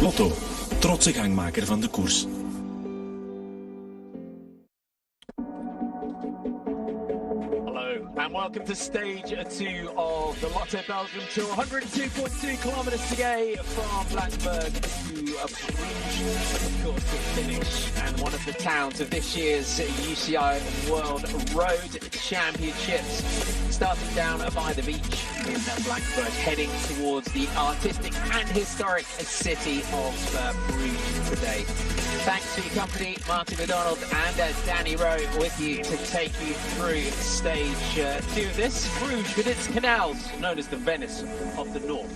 Lotto, trotse gangmaker van de koers. And welcome to stage 2 of the Lotto Belgium Tour. 102.2 kilometres to go from Blacksburg to Bruges, of course, to finish. And one of the towns of this year's UCI World Road Championships. Starting down by the beach in Blacksburg, heading towards the artistic and historic city of Bruges today. Thanks for your company, Martin McDonald and Danny Rowe with you to take you through stage 2 of this. Bruges, with its canals, known as the Venice of the North,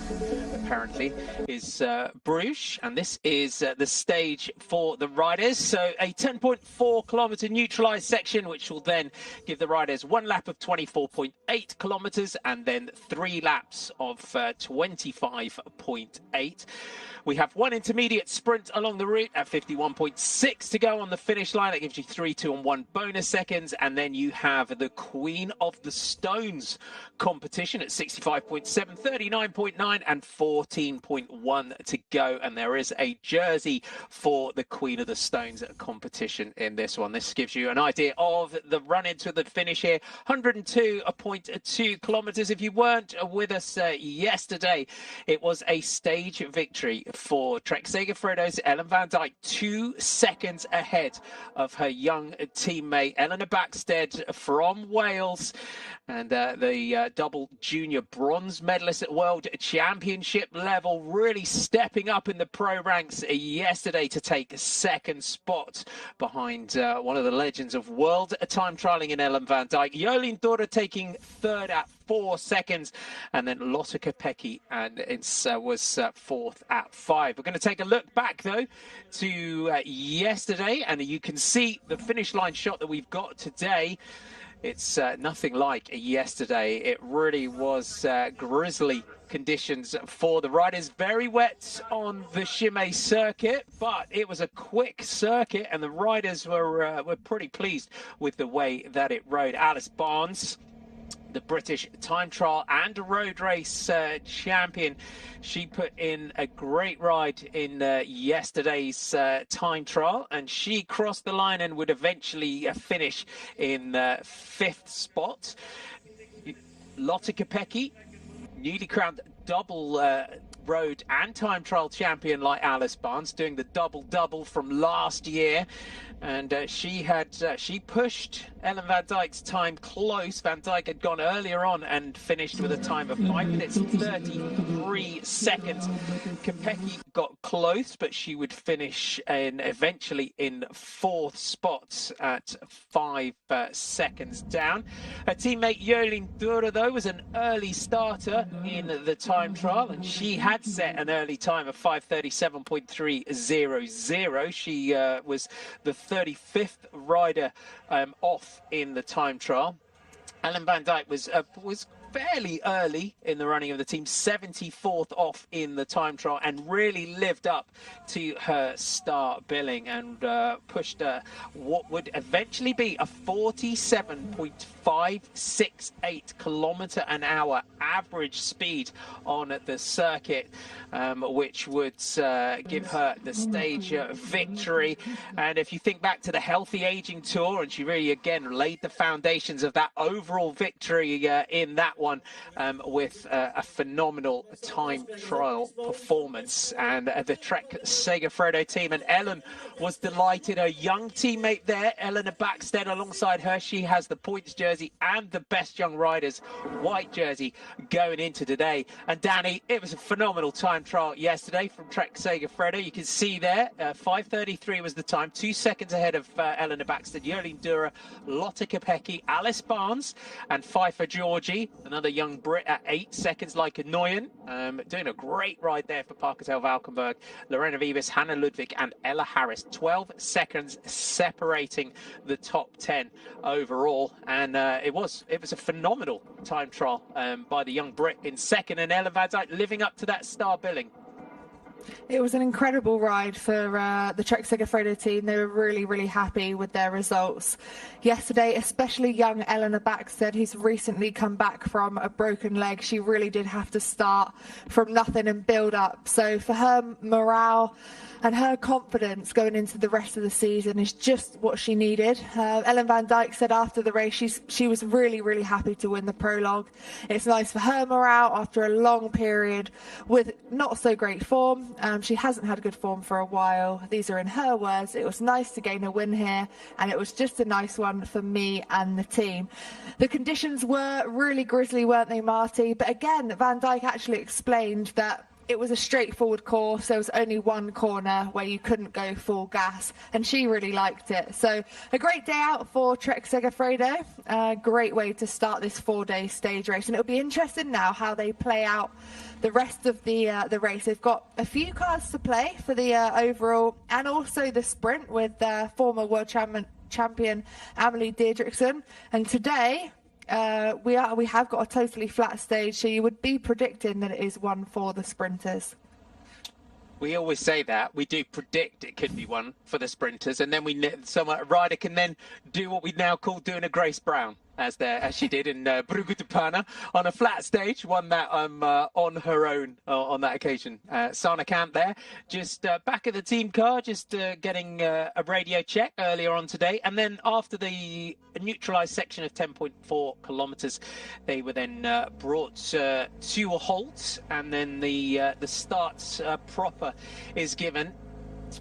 apparently, is Bruges. And this is the stage for the riders. So a 10.4 kilometre neutralised section, which will then give the riders one lap of 24.8 kilometres and then 3 laps of 25.8. We have one intermediate sprint along the route at 51.6 to go on the finish line. That gives you 3, 2 and 1 bonus seconds. And then you have the Queen of the Stones competition at 65.7, 39.9 and 14.1 to go. And there is a jersey for the Queen of the Stones competition in this one. This gives you an idea of the run into the finish here. 102.2 kilometres. If you weren't with us yesterday, it was a stage victory for Trek Segafredo's Ellen van Dijk, 2 seconds ahead of her young teammate Eleanor Backstead from Wales, and the double junior bronze medalist at World Championship level, really stepping up in the pro ranks yesterday to take second spot behind one of the legends of world time trialing in Ellen van Dijk. Jolien Dora taking third at 4 seconds, and then Lotte Kopecky and was fourth at 5. We're going to take a look back though to yesterday, and you can see the finish line shot that we've got today. It's nothing like yesterday. It really was grisly conditions for the riders. Very wet on the Chimay circuit, but it was a quick circuit, and the riders were pretty pleased with the way that it rode. Alice Barnes, the British time trial and road race champion, she put in a great ride in yesterday's time trial, and she crossed the line and would eventually finish in 5th spot. Lotte Kopecky, newly crowned double road and time trial champion like Alice Barnes, doing the double from last year, and she pushed Ellen van Dijk's time close. Van Dijk had gone earlier on and finished with a time of 5 minutes 33 seconds. Kopecky got close, but she would finish eventually in 4th spot at 5 seconds down. Her teammate Jolien Dora, though, was an early starter in the time trial, and she had set an early time of 5:37.300. She was the 35th rider off in the time trial. Ellen van Dijk was fairly early in the running of the team, 74th off in the time trial, and really lived up to her start billing and pushed what would eventually be a 47.568 kilometre an hour average speed on the circuit, which would give her the stage victory. And if you think back to the Healthy Aging Tour, and she really again laid the foundations of that overall victory in that one, with a phenomenal time trial performance. And the Trek Segafredo team, and Ellen was delighted. Her young teammate there, Eleanor Backstead, alongside her, she has the points jersey and the best young riders white jersey going into today. And Danny, it was a phenomenal time trial yesterday from Trek Segafredo. You can see there 5:33 was the time, 2 seconds ahead of Eleanor Backstead, Jolien Dura, Lotte Kopecky, Alice Barnes and Pfeiffer Georgie, another young Brit, at 8 seconds like a Nguyen, doing a great ride there for Parkertel Valkenburg. Lorena Vivas, Hannah Ludwig and Ella Harris, 12 seconds separating the top 10 overall. And it was a phenomenal time trial by the young Brit in second, and Ellen van Dijk living up to that star billing. It was an incredible ride for the Trek Segafredo team. They were really, really happy with their results yesterday, especially young Eleanor Backstead, who's recently come back from a broken leg. She really did have to start from nothing and build up. So for her morale and her confidence going into the rest of the season is just what she needed. Ellen van Dijk said after the race she was really, really happy to win the prologue. It's nice for her morale after a long period with not so great form. She hasn't had good form for a while. These are in her words. It was nice to gain a win here, and it was just a nice one for me and the team. The conditions were really grisly, weren't they, Marty? But again, Van Dijk actually explained that it was a straightforward course. There was only one corner where you couldn't go full gas, and she really liked it. So a great day out for Trek Segafredo. A great way to start this 4-day stage race, and it'll be interesting now how they play out the rest of the race. They've got a few cars to play for the overall and also the sprint with former world champion Amelie Didrikson. And today we have got a totally flat stage, so you would be predicting that it is one for the sprinters. We always say that. We do predict it could be one for the sprinters, and then a rider can then do what we now call doing a Grace Brown, as she did in Brugge de Pana on a flat stage, won that on her own on that occasion. Sana Kant there, just back of the team car, just getting a radio check earlier on today. And then after the neutralised section of 10.4 kilometres, they were then brought to a halt, and then the start proper is given.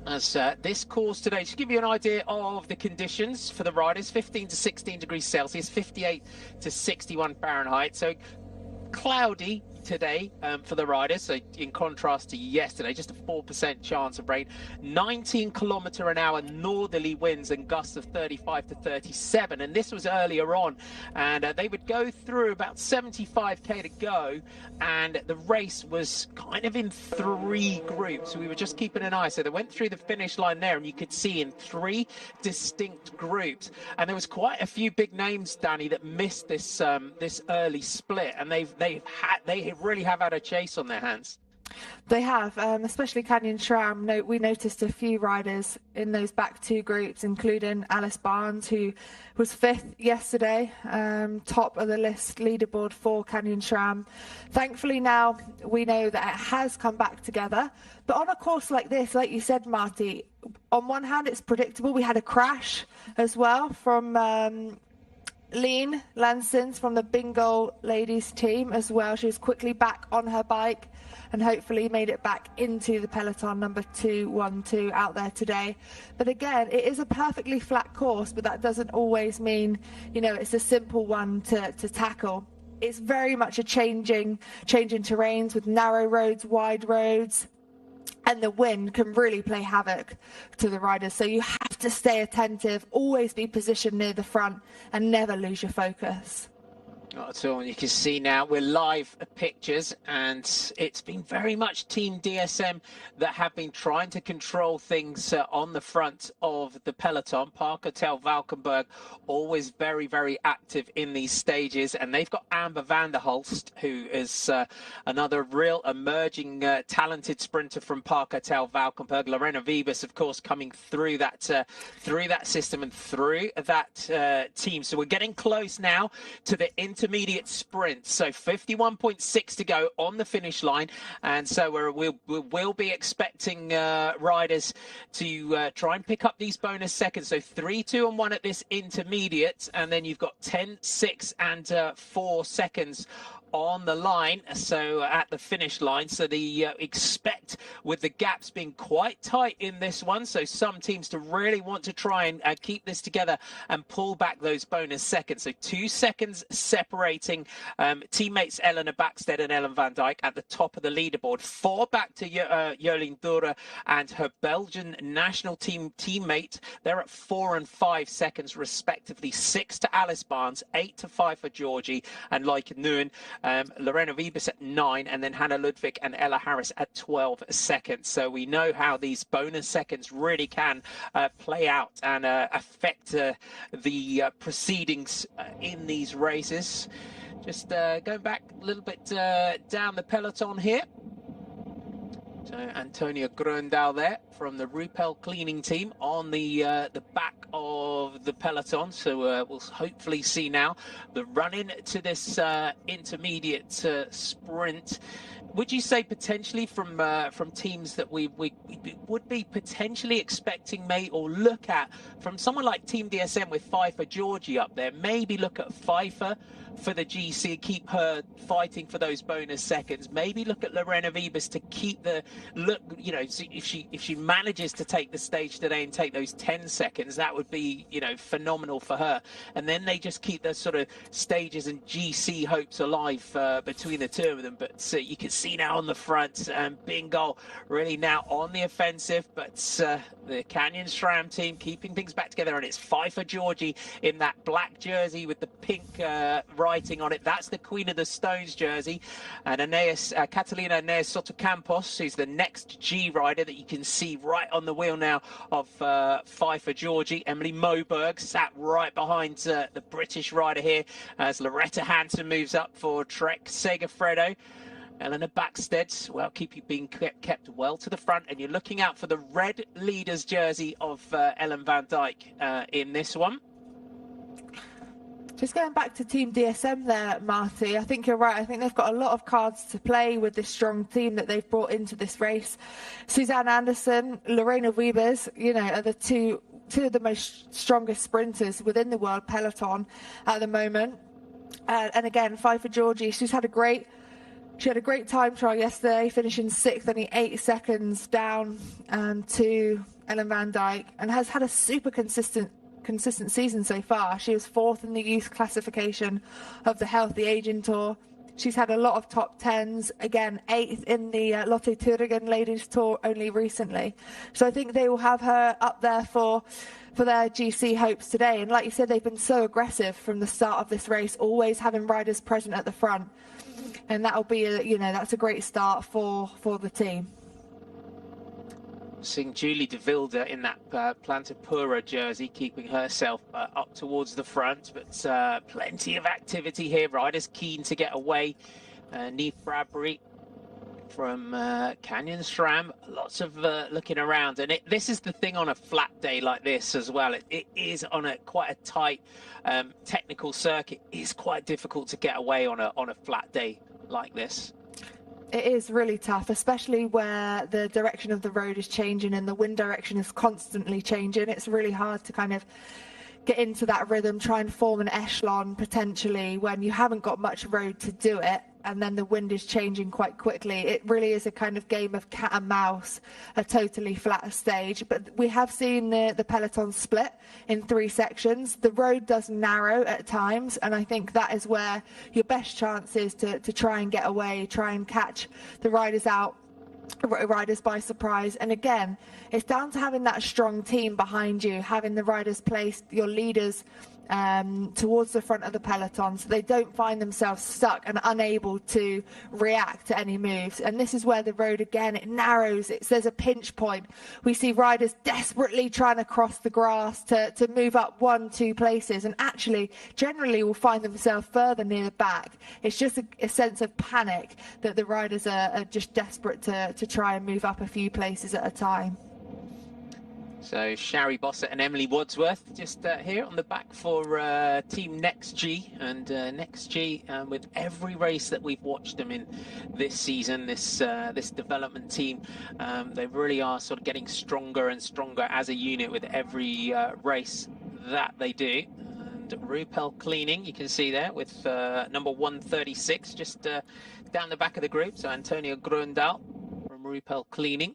As this course today, to give you an idea of the conditions for the riders, 15 to 16 degrees Celsius, 58 to 61 Fahrenheit. So cloudy today for the riders, so in contrast to yesterday, just a 4% chance of rain. 19-kilometre-an-hour northerly winds and gusts of 35 to 37, and this was earlier on, and they would go through about 75k to go, and the race was kind of in 3 groups. We were just keeping an eye, so they went through the finish line there, and you could see in 3 distinct groups, and there was quite a few big names, Danny, that missed this this early split, and they really have had a chase on their hands. They have, especially Canyon SRAM. We noticed a few riders in those back 2 groups, including Alice Barnes, who was 5th yesterday, top of the list leaderboard for Canyon SRAM. Thankfully now we know that it has come back together. But on a course like this, like you said, Marty, on one hand it's predictable. We had a crash as well from Leen Lansens from the Bingo ladies team as well. She was quickly back on her bike and hopefully made it back into the peloton, number 212 out there today. But again, it is a perfectly flat course, but that doesn't always mean, it's a simple one to tackle. It's very much a changing terrains with narrow roads, wide roads, and the wind can really play havoc to the riders. So you have to stay attentive, always be positioned near the front, and never lose your focus. Not at all. You can see now we're live pictures, and it's been very much Team DSM that have been trying to control things on the front of the peloton. Parker Tel Valkenburg always very, very active in these stages, and they've got Amber van der Hulst, who is another real emerging talented sprinter from Parker Tel Valkenburg. Lorena Vibes, of course, coming through that system and through that team. So we're getting close now to the intermediate sprint, so 51.6 to go on the finish line, and so we'll be expecting riders to try and pick up these bonus seconds. So 3, 2 and 1 at this intermediate, and then you've got 10, 6 and 4 seconds on the line, so at the finish line. So the expect, with the gaps being quite tight in this one, so some teams to really want to try and keep this together and pull back those bonus seconds. So 2 seconds separating teammates Eleanor Backstead and Ellen van Dijk at the top of the leaderboard. 4 back to Jolien Dura and her Belgian national team teammate. They're at 4 and 5 seconds respectively. 6 to Alice Barnes, 8 to 5 for Georgie and Like Nguyen. Lorena Vibes at 9, and then Hannah Ludwig and Ella Harris at 12 seconds. So we know how these bonus seconds really can play out and affect the proceedings in these races. Just going back a little bit down the peloton here. So Antonia Gröndal there from the Rupel cleaning team on the back of the peloton. So we'll hopefully see now the run in to this intermediate sprint. Would you say potentially from teams that we would be potentially expecting or look at from someone like Team DSM with Pfeiffer Georgie up there, maybe look at Pfeiffer for the GC, keep her fighting for those bonus seconds, maybe look at Lorena Vibas to keep the look, you know, if she manages to take the stage today and take those 10 seconds, that would be, you know, phenomenal for her. And then they just keep the sort of stages and GC hopes alive between the two of them. But you can see now on the front, Bingo really now on the offensive, but the Canyon SRAM team keeping things back together, and it's Pfeiffer Georgie in that black jersey with the pink writing on it. That's the Queen of the Stones jersey. And Catalina Aeneas Sotocampos, who's the next G rider that you can see right on the wheel now of Pfeiffer Georgie. Emily Moberg sat right behind the British rider here as Loretta Hansen moves up for Trek Segafredo. Eleanor Backstead, well, being kept well to the front, and you're looking out for the red leaders jersey of Ellen van Dijk in this one. Just going back to Team DSM there, Marty, I think you're right. I think they've got a lot of cards to play with this strong team that they've brought into this race. Suzanne Anderson, Lorena Wiebes, you know, are the two of the most strongest sprinters within the world peloton at the moment. And again, Pfeiffer Georgie, she had a great time trial yesterday, finishing 6th, only 8 seconds down to Ellen van Dijk, and has had a super consistent season so far. She was 4th in the youth classification of the Healthy Aging Tour. She's had a lot of top 10s, again 8th in the Lotto Thüringen Ladies Tour only recently. So I think they will have her up there for their GC hopes today. And like you said, they've been so aggressive from the start of this race, always having riders present at the front. And that'll be, that's a great start for the team. Seeing Julie de Wilde in that Plantapura jersey, keeping herself up towards the front, but plenty of activity here. Riders keen to get away. Neve Bradbury from Canyon SRAM, lots of looking around. And this is the thing on a flat day like this as well. It is on quite a tight technical circuit. It's quite difficult to get away on a flat day like this. It is really tough, especially where the direction of the road is changing and the wind direction is constantly changing. It's really hard to kind of get into that rhythm, try and form an echelon potentially when you haven't got much road to do it, and then the wind is changing quite quickly. It really is a kind of game of cat and mouse, a totally flat stage. But we have seen the peloton split in 3 sections. The road does narrow at times, and I think that is where your best chance is to try and get away, try and catch the riders by surprise. And again, it's down to having that strong team behind you, having the riders placed, your leaders towards the front of the peloton, so they don't find themselves stuck and unable to react to any moves. And this is where the road, again, it narrows. There's a pinch point. We see riders desperately trying to cross the grass to move up 1-2 places, and actually generally will find themselves further near the back. It's just a sense of panic that the riders are just desperate to try and move up a few places at a time. So Shari Bossett and Emily Wadsworth just here on the back for Team Next G. And Next G, with every race that we've watched them in this season, this development team, they really are sort of getting stronger and stronger as a unit with every race that they do. And Rupel Cleaning, you can see there with number 136 just down the back of the group. So Antonia Gröndal from Rupel Cleaning.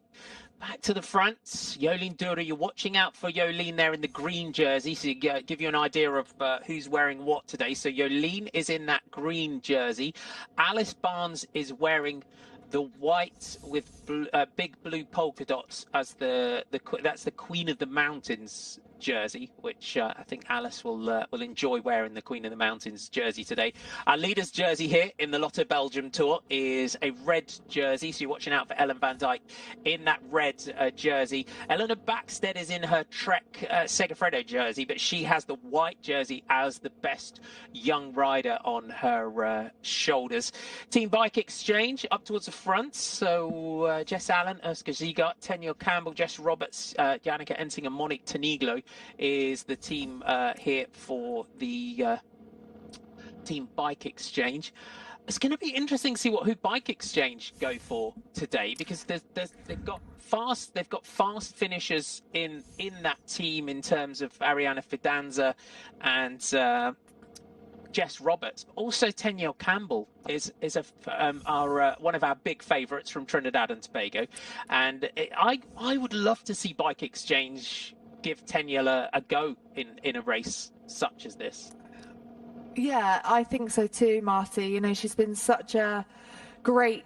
Back to the front, Jolien Dura. You're watching out for Jolien there in the green jersey, so give you an idea of who's wearing what today. So Jolien is in that green jersey. Alice Barnes is wearing the white with big blue polka dots as that's the Queen of the Mountains jersey, which I think Alice will enjoy wearing, the Queen of the Mountains jersey today. Our leader's jersey here in the Lotto Belgium Tour is a red jersey, so you're watching out for Ellen van Dijk in that red jersey. Eleanor Backstead is in her Trek Segafredo jersey, but she has the white jersey as the best young rider on her shoulders. Team Bike Exchange up towards the front, so Jess Allen, Ursula Ziegart, Tenya Campbell, Jess Roberts, Yannicka Ensing and Monique Taniglo is the team here for the Team Bike Exchange. It's going to be interesting to see who Bike Exchange go for today, because they've got fast finishers in that team in terms of Ariana Fidanza and Jess Roberts. Also, Tenya Campbell is one of our big favourites from Trinidad and Tobago, and I would love to see Bike Exchange give Tenya a go in a race such as this. Yeah, I think so too, Marty. You know, she's been such a great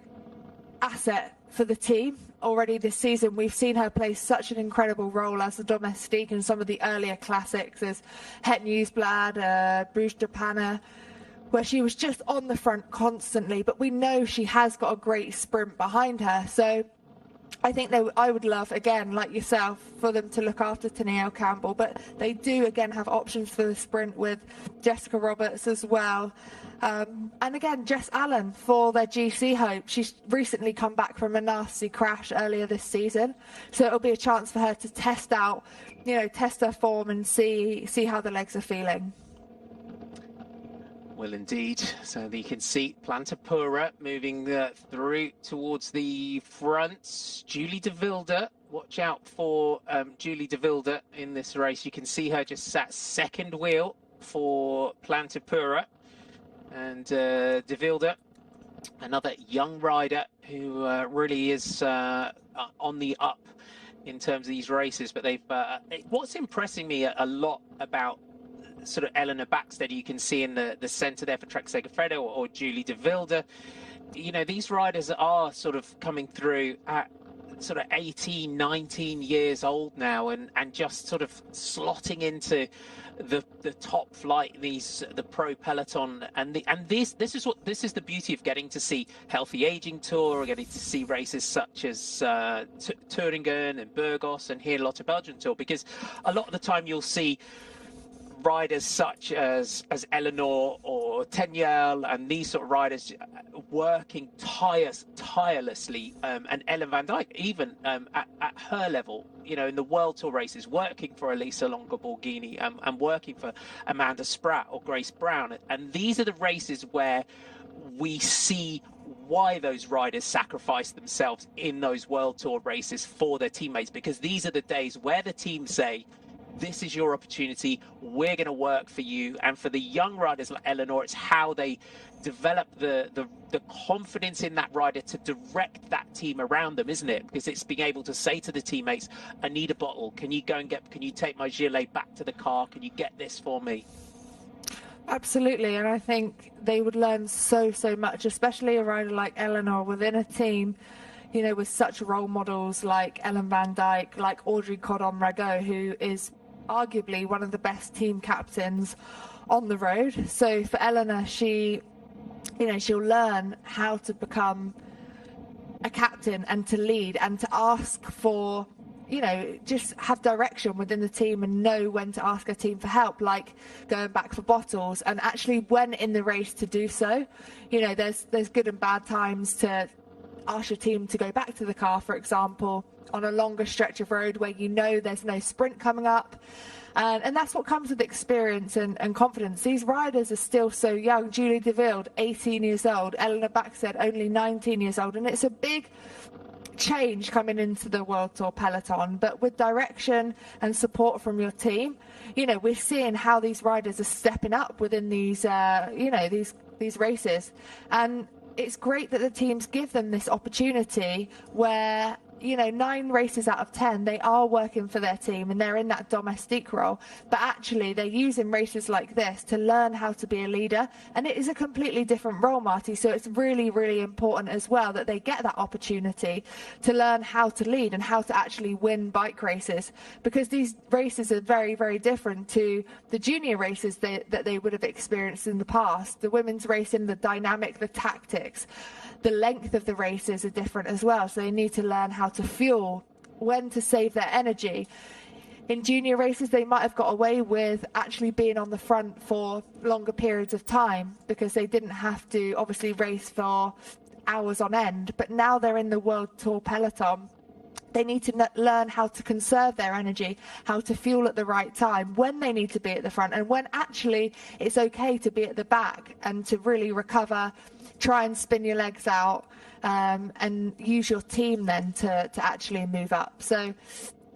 asset for the team already this season. We've seen her play such an incredible role as a domestique in some of the earlier classics, as Het Nieuwsblad, Bruges de Panne, where she was just on the front constantly. But we know she has got a great sprint behind her. So I think I would love, again, like yourself, for them to look after Tennille Campbell. But they do, again, have options for the sprint with Jessica Roberts as well. And again, Jess Allen for their GC Hope. She's recently come back from a nasty crash earlier this season. So it'll be a chance for her to test her form and see how the legs are feeling. Will indeed. So you can see Plantapura moving through towards the front. Julie de Wilde, watch out for Julie de Wilde in this race. You can see her just sat second wheel for Plantapura. And de Wilde, another young rider who really is on the up in terms of these races. But what's impressing me a lot about sort of Eleanor Backstead, you can see in the centre there for Trek Segafredo or Julie de Wilde. You know, these riders are sort of coming through at sort of 18, 19 years old now, and just sort of slotting into the top flight, the pro peloton, and this is the beauty of getting to see Healthy Aging Tour, or getting to see races such as Thuringen and Burgos and here Lotto Belgium Tour, because a lot of the time you'll see riders such as Eleanor or Teniel and these sort of riders working tirelessly, and Ellen van Dijk even at her level, you know, in the World Tour races, working for Elisa Longo-Borghini and working for Amanda Spratt or Grace Brown. And these are the races where we see why those riders sacrifice themselves in those World Tour races for their teammates, because these are the days where the teams say, this is your opportunity, we're going to work for you. And for the young riders like Eleanor, it's how they develop the confidence in that rider to direct that team around them, isn't it? Because it's being able to say to the teammates, I need a bottle, can you take my gilet back to the car, can you get this for me? Absolutely, and I think they would learn so much, especially a rider like Eleanor within a team, you know, with such role models like Ellen van Dijk, like Audrey Cordon-Ragot, who is arguably one of the best team captains on the road. So for Eleanor, she'll learn how to become a captain and to lead and to ask for, you know, just have direction within the team and know when to ask a team for help, like going back for bottles, and actually when in the race to do so. You know, there's good and bad times to ask your team to go back to the car, for example, on a longer stretch of road where you know there's no sprint coming up. And that's what comes with experience and confidence. These riders are still so young. Julie de Wilde, 18 years old. Eleanor Backstead, only 19 years old. And it's a big change coming into the World Tour peloton. But with direction and support from your team, you know, we're seeing how these riders are stepping up within these, these races. And it's great that the teams give them this opportunity where 9 races out of 10, they are working for their team and they're in that domestique role. But actually, they're using races like this to learn how to be a leader. And it is a completely different role, Marty. So it's really, really important as well that they get that opportunity to learn how to lead and how to actually win bike races, because these races are very, very different to the junior races that they would have experienced in the past. The women's racing, the dynamic, the tactics, the length of the races are different as well. So they need to learn how to fuel, when to save their energy. In junior races, they might have got away with actually being on the front for longer periods of time because they didn't have to obviously race for hours on end. But now they're in the World Tour peloton. They need to learn how to conserve their energy, how to fuel at the right time, when they need to be at the front, and when actually it's okay to be at the back and to really recover, try and spin your legs out, and use your team then to actually move up. So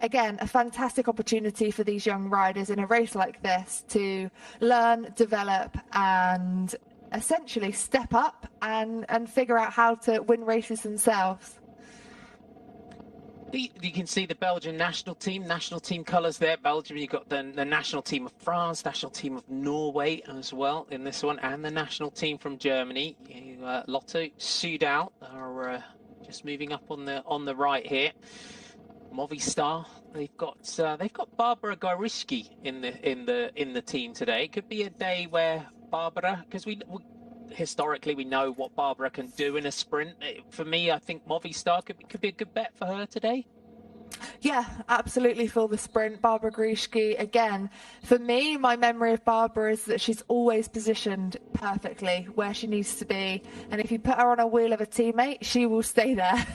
again, a fantastic opportunity for these young riders in a race like this to learn, develop, and essentially step up and figure out how to win races themselves. You can see the Belgian national team colours there. Belgium, you've got the national team of France, national team of Norway as well in this one, and the national team from Germany. Lotto, Sudal are just moving up on the right here. Movistar, they've got Barbara Goriski in the team today. Could be a day where Barbara, because we historically we know what Barbara can do in a sprint. For me, I think Movistar could be a good bet for her today. Yeah, absolutely, for the sprint. Barbara Grishki, again, for me, my memory of Barbara is that she's always positioned perfectly where she needs to be. And if you put her on a wheel of a teammate, she will stay there.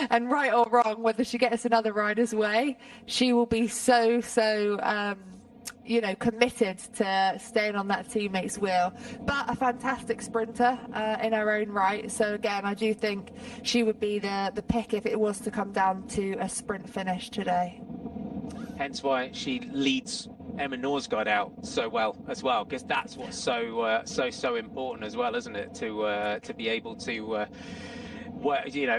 And right or wrong, whether she gets another rider's way, she will be so committed to staying on that teammate's wheel. But a fantastic sprinter in her own right. So again, I do think she would be the pick if it was to come down to a sprint finish today. Hence why she leads Emma Norsgaard out so well as well, because that's what's so important as well, isn't it? To be able to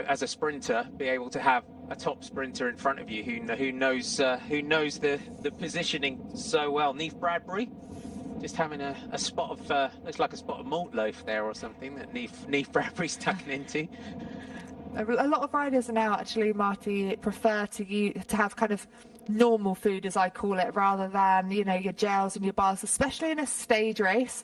as a sprinter, be able to have a top sprinter in front of you who knows the positioning so well. Neve Bradbury just having a spot of looks like a spot of malt loaf there or something that Neve Bradbury's tucking into. A lot of riders now, actually, Marty, prefer to have kind of normal food, as I call it, rather than your gels and your bars, especially in a stage race.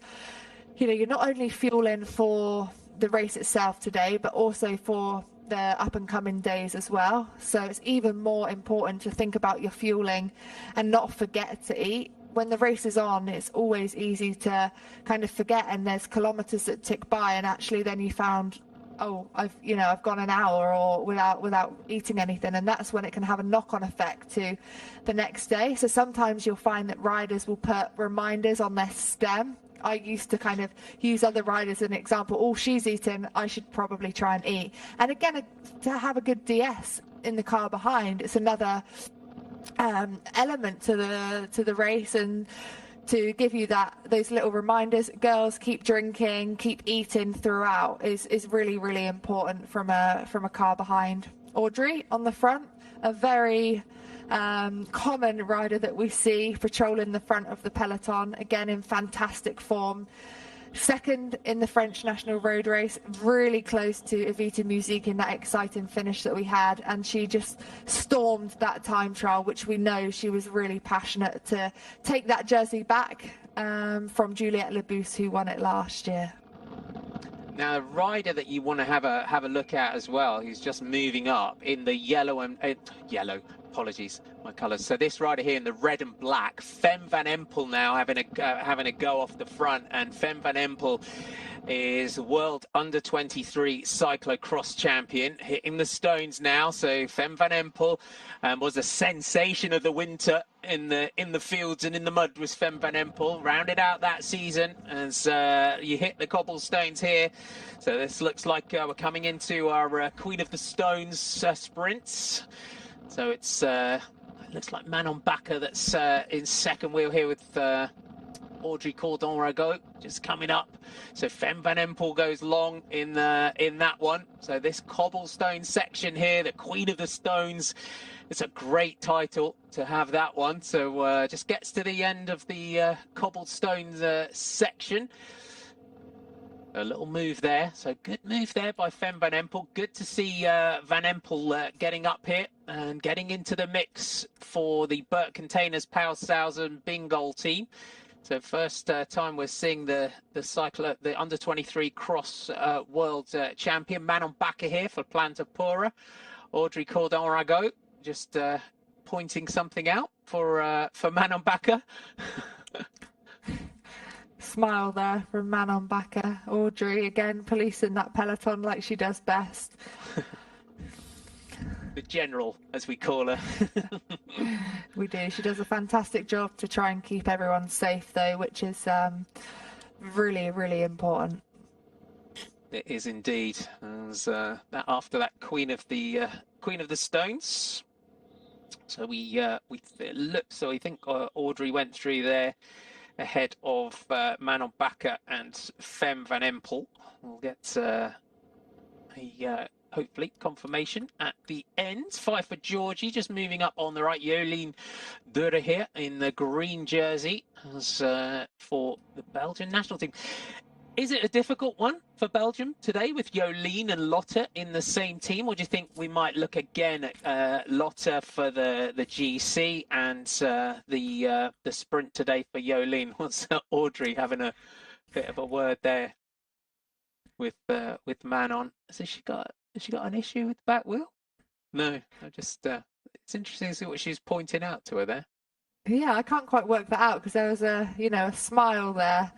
You're not only fueling for the race itself today, but also for the up and coming days as well. So it's even more important to think about your fueling and not forget to eat. When the race is on, it's always easy to kind of forget, and there's kilometers that tick by, and actually then you found, I've gone an hour or without eating anything, and that's when it can have a knock-on effect to the next day. So sometimes you'll find that riders will put reminders on their stem. I used to kind of use other riders as an example. Oh, she's eating, I should probably try and eat. And again, to have a good DS in the car behind, it's another element to the race, and to give you those little reminders. Girls, keep drinking, keep eating throughout is really, really important from a car behind. Audrey on the front, a very common rider that we see patrolling the front of the peloton, again in fantastic form. Second in the French National Road Race, really close to Evita Musique in that exciting finish that we had, and she just stormed that time trial, which we know she was really passionate to take that jersey back from Juliette Labousse, who won it last year. Now, a rider that you want to have a look at as well, who's just moving up in the yellow, apologies, my colours. So this rider here in the red and black, Fem van Empel, now having a go off the front, and Fem van Empel is world under-23 cyclocross champion, hitting the stones now. So Fem van Empel was a sensation of the winter in the fields and in the mud. Was Fem van Empel rounded out that season as you hit the cobblestones here. So this looks like we're coming into our Queen of the Stones sprints. So it's looks like Manon Bakker that's in second wheel here with Audrey Cordon-Ragot just coming up. So Fem Van Empel goes long in that one. So this cobblestone section here, the Queen of the Stones, it's a great title to have that one. So just gets to the end of the cobblestones section. A little move there. So good move there by Fem Van Empel. Good to see Van Empel getting up here and getting into the mix for the Burt Containers Paushausen Bingol team. So first time we're seeing the under 23 cross world champion Manon Bakker here for Planta Pura. Audrey Cordon-Ragot just pointing something out for Manon Bakker. Smile there from Manon Bakker. Audrey again policing that peloton like she does best. The general, as we call her. We do. She does a fantastic job to try and keep everyone safe, though, which is really, really important. It is indeed. That after that Queen of the Stones. So we looked. So I think Audrey went through there ahead of Manon Bakker and Fem Van Empel. We'll get hopefully confirmation at the end. 5 for Georgie, just moving up on the right. Jolien Dure here in the green jersey as for the Belgian national team. Is it a difficult one for Belgium today with Jolien and Lotto in the same team, or do you think we might look again at Lotto for the GC and the sprint today for Jolien? What's Audrey having a bit of a word there with Manon? Has she got an issue with the back wheel? No, I just it's interesting to see what she's pointing out to her there. Yeah, I can't quite work that out because there was a smile there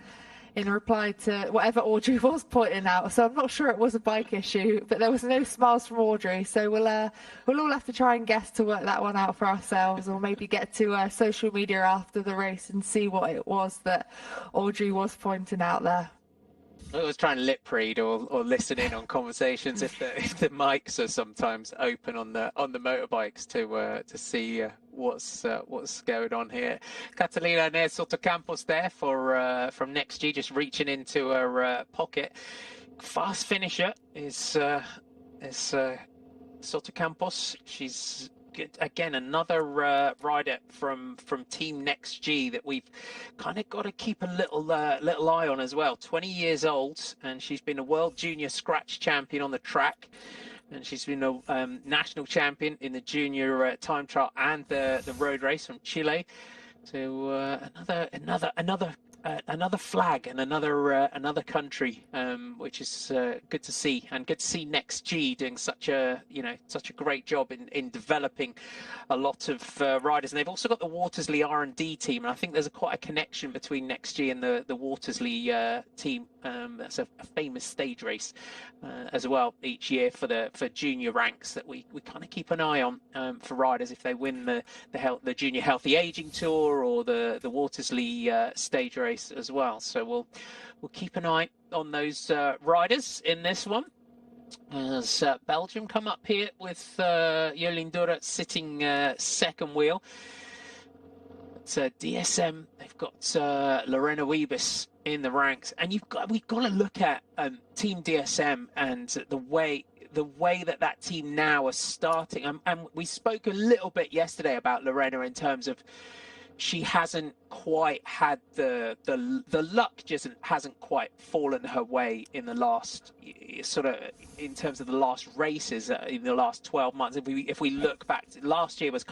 in reply to whatever Audrey was pointing out. So I'm not sure it was a bike issue, but there was no smiles from Audrey. So we'll all have to try and guess to work that one out for ourselves, or maybe get to social media after the race and see what it was that Audrey was pointing out there. I was trying to lip read or listen in on conversations if the mics are sometimes open on the motorbikes to see what's going on here. Catalina Nes Sotocampos there from Next G, just reaching into her pocket. Fast finisher is Sotocampos. She's again another rider from Team Next G that we've kind of got to keep a little eye on as well. 20 years old, and she's been a world junior scratch champion on the track, and she's been a national champion in the junior time trial and the road race from Chile. So another flag and another country, which is good to see, and good to see Next G doing such a great job in developing a lot of riders. And they've also got the Watersley R&D team, and I think there's quite a connection between Next G and the Watersley team. That's a famous stage race as well each year for junior ranks that we kind of keep an eye on for riders if they win the Junior Healthy Aging Tour or the Watersley stage race as well. So we'll keep an eye on those riders in this one. As Belgium come up here with Jolien Dure sitting second wheel. But DSM, they've got Lorena Wiebes in the ranks, and we've got to look at Team DSM and the way that team now are starting. And we spoke a little bit yesterday about Lorena in terms of she hasn't quite had the luck hasn't quite fallen her way in the last in terms of the last races in the last 12 months. If we look back, last year was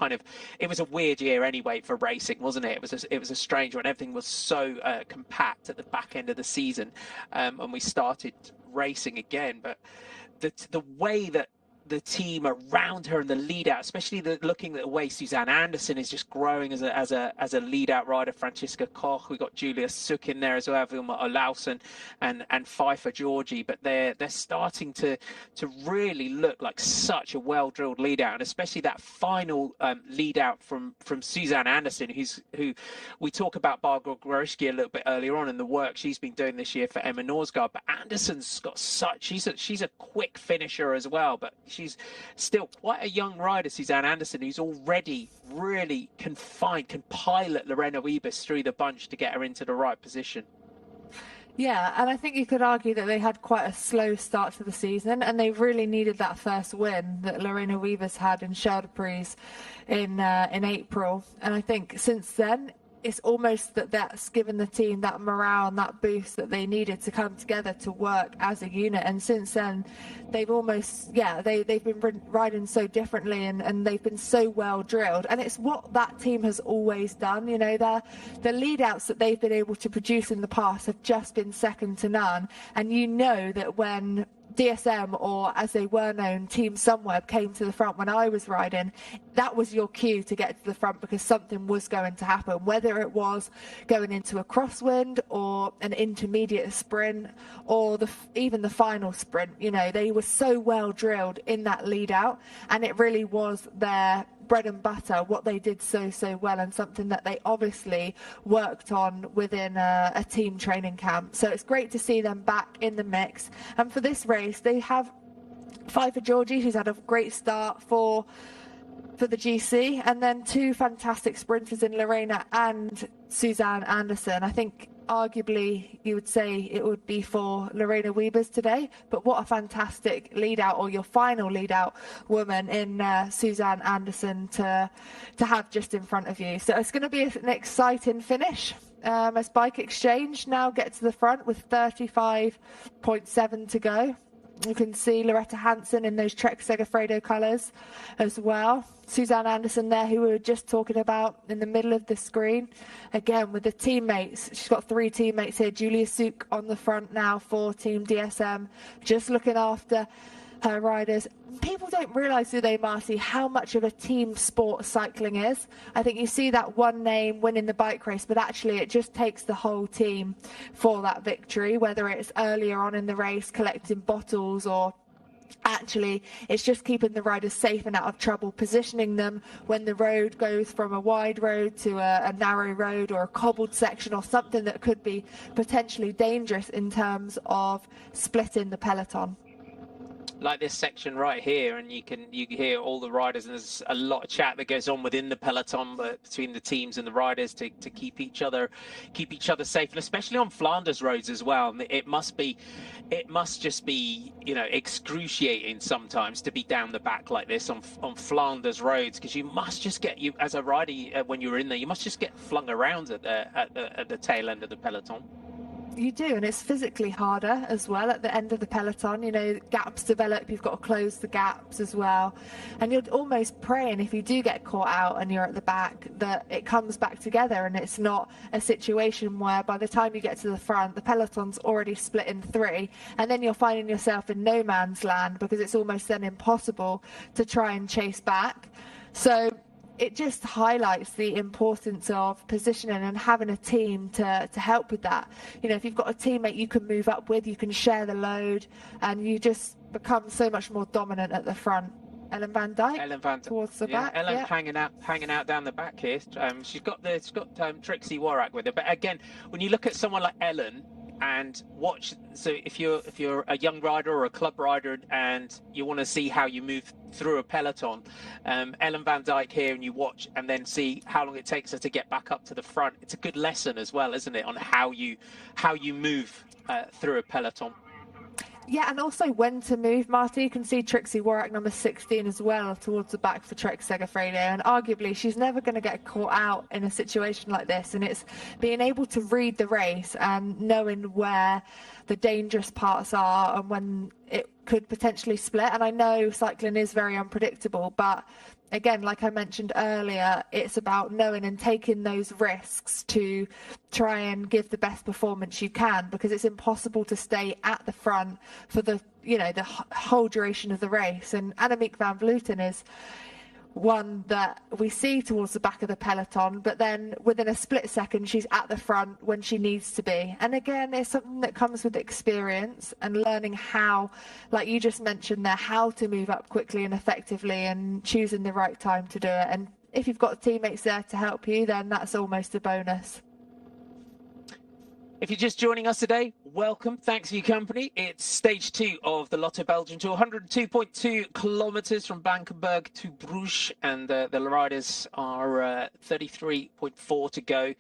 it was a weird year anyway for racing, wasn't it? It was a strange one. Everything was so compact at the back end of the season, and we started racing again. But the way that the team around her and the lead out, especially looking at the way Suzanne Anderson is just growing as a lead out rider. Franziska Koch, we got Julia Suk in there as well, Vilma Olausen and Pfeiffer Georgie, but they're starting to really look like such a well drilled lead out, and especially that final lead out from Suzanne Anderson, who we talk about Barbara Groschke a little bit earlier on in the work she's been doing this year for Emma Norsgaard, but Anderson's got she's a quick finisher as well, but she's still quite a young rider, Suzanne Anderson, who's already really can pilot Lorena Wiebes through the bunch to get her into the right position. Yeah, and I think you could argue that they had quite a slow start to the season, and they really needed that first win that Lorena Wiebes had in Scheldeprijs in April. And I think since then, it's almost that's given the team that morale and that boost that they needed to come together to work as a unit. And since then, they've almost, they've been riding so differently, and they've been so well drilled. And it's what that team has always done. You know, the lead outs that they've been able to produce in the past have just been second to none. And you know that when DSM, or as they were known, Team Sunweb, came to the front when I was riding, that was your cue to get to the front, because something was going to happen, whether it was going into a crosswind or an intermediate sprint or even the final sprint. You know, they were so well drilled in that lead out, and it really was their bread and butter, what they did so well, and something that they obviously worked on within a team training camp. So it's great to see them back in the mix. And for this race, they have Pfeiffer Georgie, who's had a great start for the GC, and then two fantastic sprinters in Lorena and Suzanne Anderson. I think arguably you would say it would be for Lorena Wiebes today, but what a fantastic lead out, or your final lead out woman in Suzanne Anderson to have just in front of you. So it's going to be an exciting finish as Bike Exchange now get to the front with 35.7 to go. You can see Loretta Hansen in those Trek Segafredo colours as well. Suzanne Anderson there, who we were just talking about, in the middle of the screen. Again, with the teammates. She's got three teammates here. Julia Suk on the front now for Team DSM, just looking after her riders. People don't realise, do they, Marty, how much of a team sport cycling is? I think you see that one name winning the bike race, but actually it just takes the whole team for that victory, whether it's earlier on in the race collecting bottles, or actually it's just keeping the riders safe and out of trouble, positioning them when the road goes from a wide road to a narrow road or a cobbled section, or something that could be potentially dangerous in terms of splitting the peloton. Like this section right here, and you can hear all the riders, and there's a lot of chat that goes on within the peloton between the teams and the riders to keep each other safe, and especially on Flanders roads as well. It must just be, you know, excruciating sometimes to be down the back like this on Flanders roads, because you must just get, you as a rider, when you're in there, you must just get flung around at the tail end of the peloton. You do, and it's physically harder as well at the end of the peloton. You know, gaps develop, you've got to close the gaps as well. And you're almost praying, if you do get caught out and you're at the back, that it comes back together, and it's not a situation where by the time you get to the front, the peloton's already split in three, and then you're finding yourself in no man's land, because it's almost then impossible to try and chase back. So it just highlights the importance of positioning and having a team to help with that. You know, if you've got a teammate you can move up with, you can share the load, and you just become so much more dominant at the front. Ellen van Dijk towards the back. Ellen hanging out down the back here. She's got Trixie Warrack with her. But again, when you look at someone like Ellen and watch, so if you're a young rider or a club rider and you want to see how you move through a peloton, Ellen van Dijk here, and you watch and then see how long it takes her to get back up to the front. It's a good lesson as well, isn't it, on how you move through a peloton. Yeah, and also when to move, Marty. You can see Trixie Warrack, number 16, as well, towards the back for Trek Segafredo. And arguably, she's never going to get caught out in a situation like this. And it's being able to read the race and knowing where the dangerous parts are and when it could potentially split. And I know cycling is very unpredictable, but again, like I mentioned earlier, it's about knowing and taking those risks to try and give the best performance you can, because it's impossible to stay at the front for the whole duration of the race. And Annemiek van Vleuten is one that we see towards the back of the peloton, but then within a split second she's at the front when she needs to be. And again, it's something that comes with experience and learning how, like you just mentioned there, how to move up quickly and effectively, and choosing the right time to do it. And if you've got teammates there to help you, then that's almost a bonus. If you're just joining us today, welcome. Thanks for your company. It's stage 2 of the Lotto Belgian Tour, 102.2 kilometers from Blankenberg to Bruges, and the riders are 33.4 to go,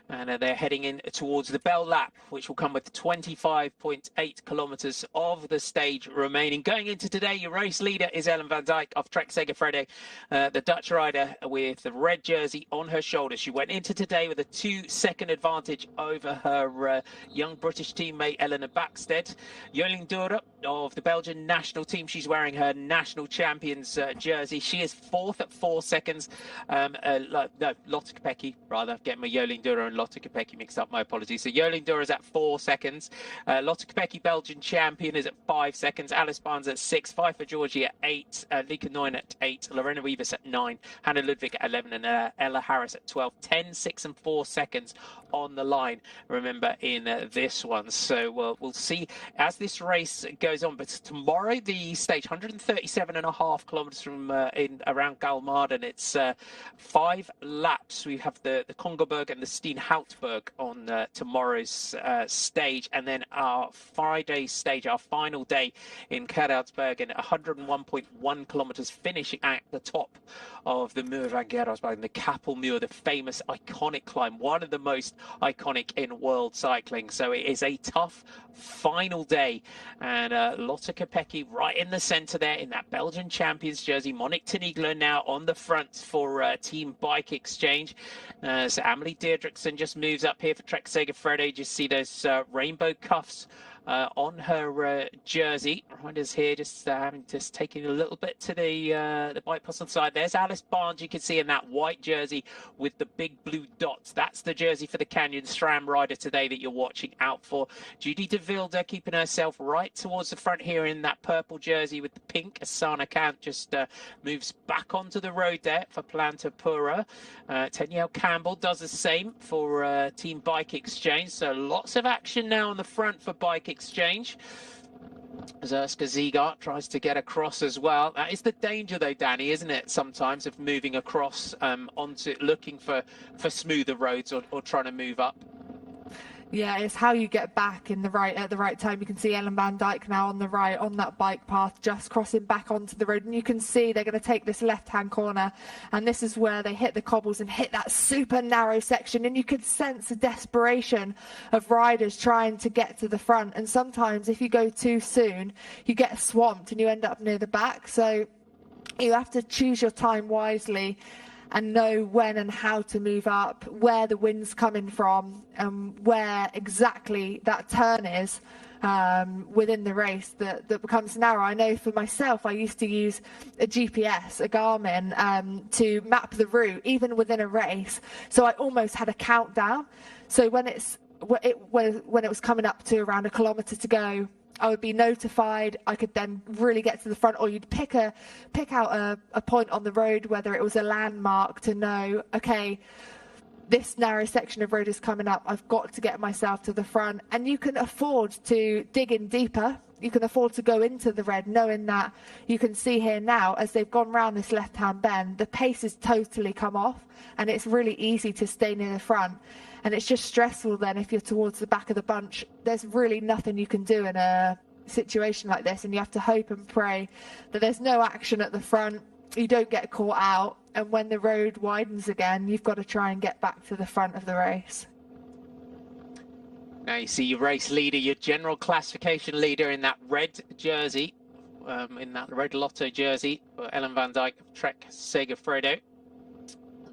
and they're heading in towards the Bell Lap, which will come with 25.8 kilometers of the stage remaining. Going into today, your race leader is Ellen van Dijk of Trek Segafredo, the Dutch rider with the red jersey on her shoulder. She went into today with a 2-second advantage over her young British teammate Eleanor Backstead. Jolien Dura of the Belgian national team, she's wearing her national champions jersey. She is 4th at 4 seconds. Lotte Kopecky, rather, getting my Jolien Dura and Lotte Kopecky mixed up, my apologies. So Jolien Dura is at 4 seconds. Lotte Kopecky, Belgian champion, is at 5 seconds. Alice Barnes at 6, Pfeiffer Georgie at 8, Lika Neun at 8, Lorena Wiebes at 9, Hannah Ludwig at 11, and Ella Harris at 12. 10, 6 and 4 seconds on the line, remember, in this one. So we'll see as this race goes on. But tomorrow, the stage, 137.5 kilometers from in around Galmarden. It's 5 laps. We have the Kongoberg and the Steenhoutberg on tomorrow's stage, and then our Friday stage, our final day in Gerardsbergen, 101.1 kilometers, finishing at the top of the Muur van Gerardsbergen, the Kapelmuur, the famous iconic climb, one of the most iconic in world cycling. So it is a tough final day, and Lotte Kopecky right in the centre there in that Belgian champions jersey. Monique Tinigler now on the front for Team Bike Exchange. So Amelie Deirdrickson just moves up here for Trek Segafredo. Just see those rainbow cuffs on her jersey. Riders here just taking a little bit to the bike pass on the side. There's Alice Barnes, you can see in that white jersey with the big blue dots. That's the jersey for the Canyon SRAM rider today that you're watching out for. Judy De Wilde keeping herself right towards the front here in that purple jersey with the pink. Asana Kant just moves back onto the road there for Planta Pura. Tenielle Campbell does the same for Team Bike Exchange. So lots of action now on the front for Bike Exchange. Zerska Ziegart tries to get across as well. That is the danger, though, Danny, isn't it? Sometimes of moving across onto looking for smoother roads or trying to move up. Yeah, it's how you get back at the right time. You can see Ellen van Dijk now on the right on that bike path, just crossing back onto the road, and you can see they're going to take this left-hand corner, and this is where they hit the cobbles and hit that super narrow section, and you could sense the desperation of riders trying to get to the front. And sometimes if you go too soon, you get swamped and you end up near the back. So you have to choose your time wisely and know when and how to move up, where the wind's coming from, and where exactly that turn is within the race that becomes narrow. I know for myself, I used to use a GPS, a Garmin, to map the route, even within a race. So I almost had a countdown. So when it was coming up to around a kilometre to go, I would be notified. I could then really get to the front, or you'd pick out a point on the road, whether it was a landmark, to know, okay, this narrow section of road is coming up. I've got to get myself to the front. And you can afford to dig in deeper. You can afford to go into the red, knowing that you can see here now, as they've gone round this left-hand bend, the pace has totally come off, and it's really easy to stay near the front. And it's just stressful then if you're towards the back of the bunch. There's really nothing you can do in a situation like this, and you have to hope and pray that there's no action at the front, you don't get caught out, and when the road widens again, you've got to try and get back to the front of the race. Now you see your race leader, your general classification leader in that red jersey, in that red Lotto jersey, Ellen van Dijk of Trek Segafredo.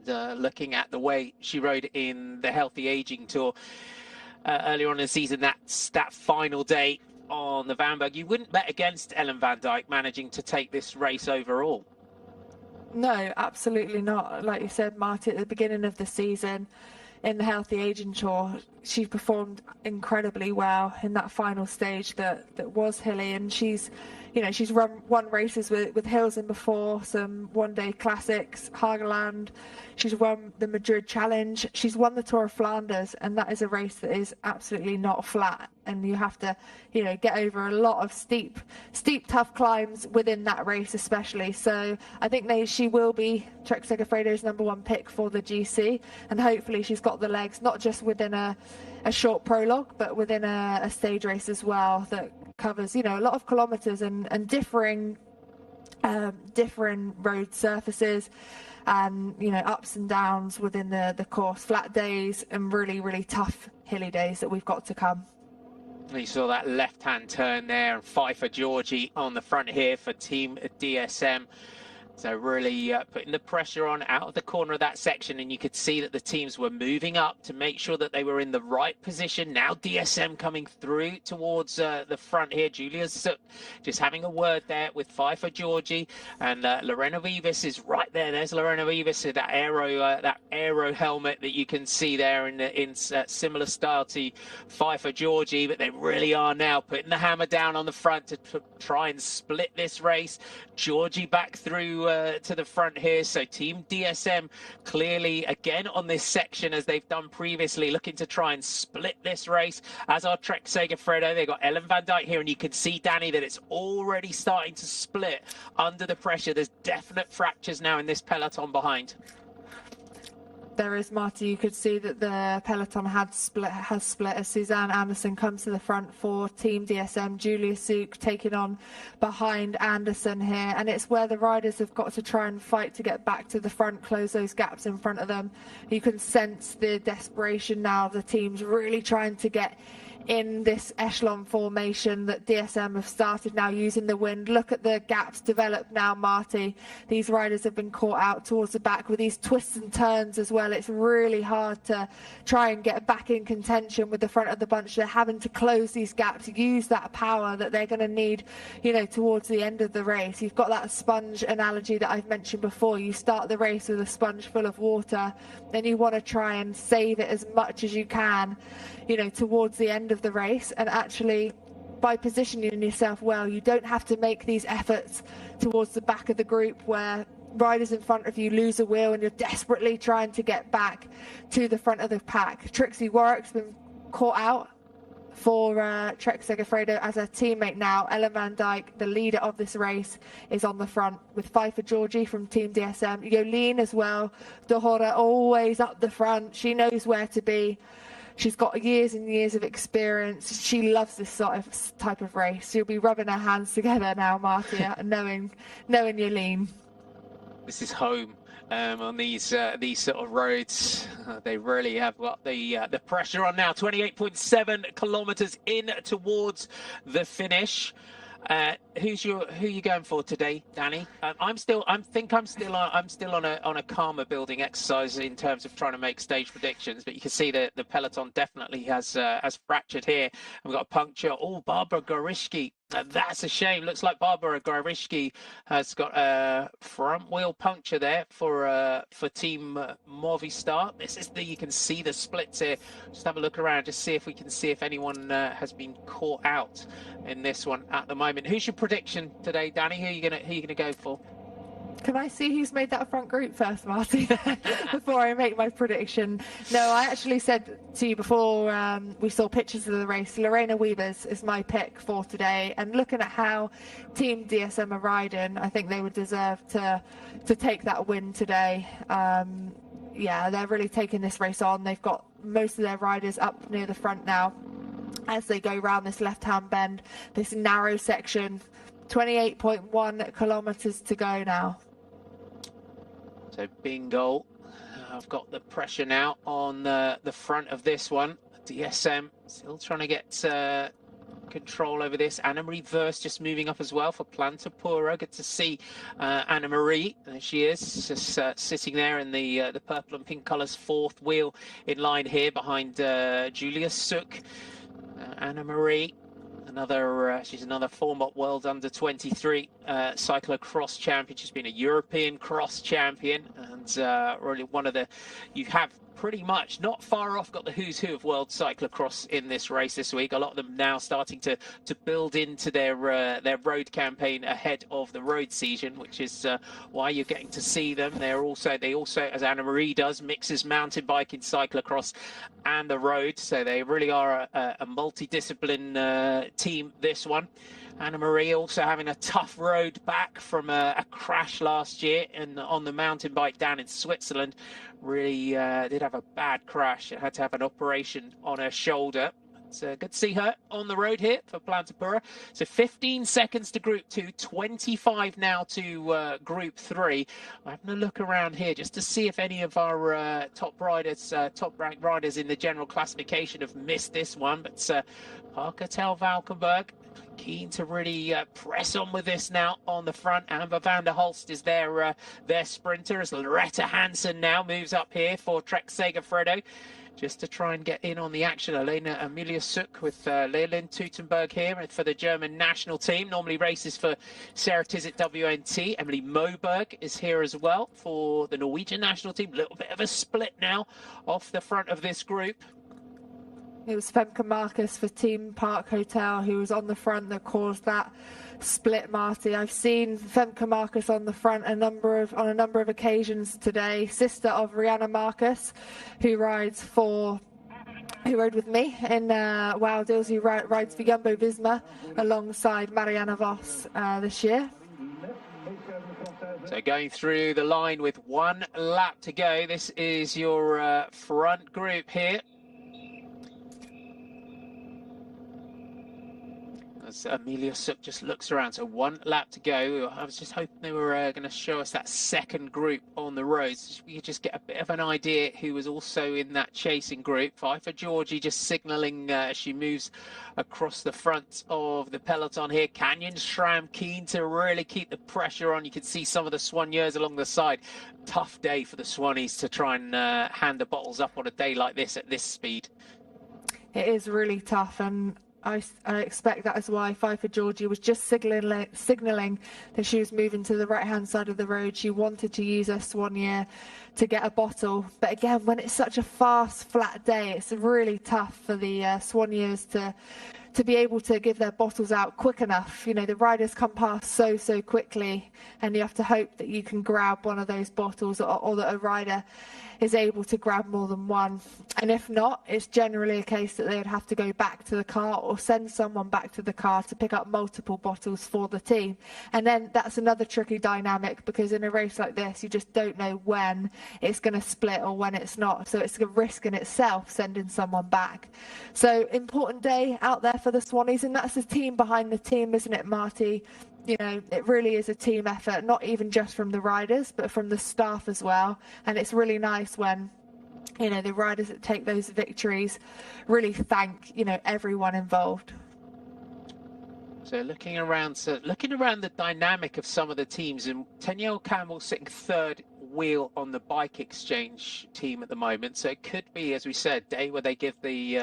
Looking at the way she rode in the Healthy Aging Tour earlier on in the season, that's that final day on the Vanberg. You wouldn't bet against Ellen van Dijk managing to take this race overall. No, absolutely not. Like you said, Marty, at the beginning of the season in the Healthy Aging Tour, she performed incredibly well in that final stage that was hilly, and she's won races with Hilton before, some one-day classics, Hageland. She's won the Madrid Challenge. She's won the Tour of Flanders, and that is a race that is absolutely not flat. and you have to, get over a lot of steep, tough climbs within that race, especially. So I think she will be Trek Segafredo's #1 pick for the GC, and hopefully she's got the legs, not just within a short prologue, but within a stage race as well that covers, a lot of kilometers and differing road surfaces, and ups and downs within the course, flat days and really, really tough hilly days that we've got to come. You saw that left-hand turn there, and Pfeiffer Georgie on the front here for Team DSM. So really putting the pressure on out of the corner of that section, and you could see that the teams were moving up to make sure that they were in the right position. Now DSM coming through towards the front here. Julia's just having a word there with Pfeiffer Georgie, and Lorena Vivas is right there. There's Lorena Vivas with that aero helmet that you can see there in similar style to Pfeiffer Georgie. But they really are now putting the hammer down on the front to try and split this race. Georgie back through to the front here. So Team DSM clearly again on this section, as they've done previously, looking to try and split this race, as our Trek Segafredo. They've got Ellen van Dijk here, and you can see, Danny, that it's already starting to split under the pressure. There's definite fractures now in this peloton behind. There is, Marty. You could see that the peloton has split as Suzanne Anderson comes to the front for Team DSM. Julia Suk taking on behind Anderson here, and it's where the riders have got to try and fight to get back to the front, close those gaps in front of them. You can sense the desperation now of the teams really trying to get in this echelon formation that DSM have started now using the wind. Look at the gaps developed now, Marty. These riders have been caught out towards the back with these twists and turns as well. It's really hard to try and get back in contention with the front of the bunch. They're having to close these gaps, use that power that they're going to need, towards the end of the race. You've got that sponge analogy that I've mentioned before. You start the race with a sponge full of water, then you want to try and save it as much as you can, towards the end of the race. And actually, by positioning yourself well, you don't have to make these efforts towards the back of the group where riders in front of you lose a wheel and you're desperately trying to get back to the front of the pack. Trixie Warwick's been caught out for Trek Segafredo as a teammate now. Ellen van Dijk, the leader of this race, is on the front with Pfeiffer Georgie from Team DSM. Jolien as well. Dohora always up the front. She knows where to be. She's got years and years of experience. She loves this type of race. She'll be rubbing her hands together now, Marty, knowing Jolene. This is home on these sort of roads. They really have got the pressure on now. 28.7 kilometers in towards the finish. Who are you going for today, Danny? I'm still on a karma building exercise in terms of trying to make stage predictions, but you can see that the peloton definitely has fractured here. We've got a puncture. Oh, Barbara Gorishki. That's a shame. Looks like Barbara Gorishki has got a front wheel puncture there for Team Movistar. You can see the splits here. Just have a look around, just see if we can see if anyone has been caught out in this one at the moment. Who's your prediction today, Danny? Who are you gonna go for? Can I see who's made that front group first, Marty, before I make my prediction? No, I actually said to you before we saw pictures of the race, Lorena Wiebes is my pick for today. And looking at how Team DSM are riding, I think they would deserve to take that win today. Yeah, they're really taking this race on. They've got most of their riders up near the front now as they go round this left-hand bend, this narrow section. 28.1 kilometers to go now. So bingo. I've got the pressure now on the front of this one. DSM still trying to get control over this. Anna-Marie Verse just moving up as well for Planta Pura. Good to see Anna-Marie. There she is, just sitting there in the purple and pink colours, fourth wheel in line here behind Julia Suk. Anna-Marie She's another former World Under-23 cyclocross champion. She's been a European cross champion, and really one of the, you have pretty much not far off got the who's who of world cyclocross in this race this week. A lot of them now starting to build into their road campaign ahead of the road season, which is why you're getting to see them. They also, as Anna Marie does, mixes mountain biking, cyclocross and the road, so they really are a multidiscipline team, this one. Anna Marie also having a tough road back from a crash last year on the mountain bike down in Switzerland. Really did have a bad crash. Had to have an operation on her shoulder. It's good to see her on the road here for Plantapura. So 15 seconds to Group 2, 25 now to Group 3. I'm having a look around here just to see if any of our top ranked riders in the general classification have missed this one. But Parker Tel Valkenburg keen to really press on with this now on the front. Amber van der Holst is their sprinter, as Loretta Hansen now moves up here for Trek Segafredo, just to try and get in on the action. Elena Amelia Suk with Leolin Tutenberg here for the German national team. Normally races for Sarah Tizet WNT. Emily Moberg is here as well for the Norwegian national team. A little bit of a split now off the front of this group. It was Femke Marcus for Team Park Hotel who was on the front that caused that split, Marty. I've seen Femke Marcus on the front on a number of occasions today. Sister of Rihanna Marcus, who rode with me in Wild Hills, who rides for Jumbo Visma alongside Marianne Vos this year. So going through the line with 1 lap to go. This is your front group here. As Amelia Suk just looks around, so 1 lap to go. I was just hoping they were going to show us that second group on the roads. We could just get a bit of an idea who was also in that chasing group. Pfeiffer Georgie just signalling as she moves across the front of the peloton here. Canyon Schramm keen to really keep the pressure on. You can see some of the Soigneurs along the side. Tough day for the Swannies to try and hand the bottles up on a day like this at this speed. It is really tough, and I expect that is why Pfeiffer Georgie was just signalling that she was moving to the right-hand side of the road. She wanted to use her Soignier to get a bottle. But again, when it's such a fast, flat day, it's really tough for the Soigneurs to be able to give their bottles out quick enough. You know, the riders come past so quickly, and you have to hope that you can grab one of those bottles, or that a rider is able to grab more than one. And if not, it's generally a case that they would have to go back to the car or send someone back to the car to pick up multiple bottles for the team. And then that's another tricky dynamic, because in a race like this, you just don't know when it's going to split or when it's not. So it's a risk in itself sending someone back. So important day out there for the Swannies, and that's the team behind the team, isn't it, Marty? You know, it really is a team effort, not even just from the riders, but from the staff as well. And it's really nice when, you know, the riders that take those victories really thank, you know, everyone involved. So looking around the dynamic of some of the teams, and Teniel Campbell sitting third wheel on the bike exchange team at the moment. So it could be, as we said, day where they give the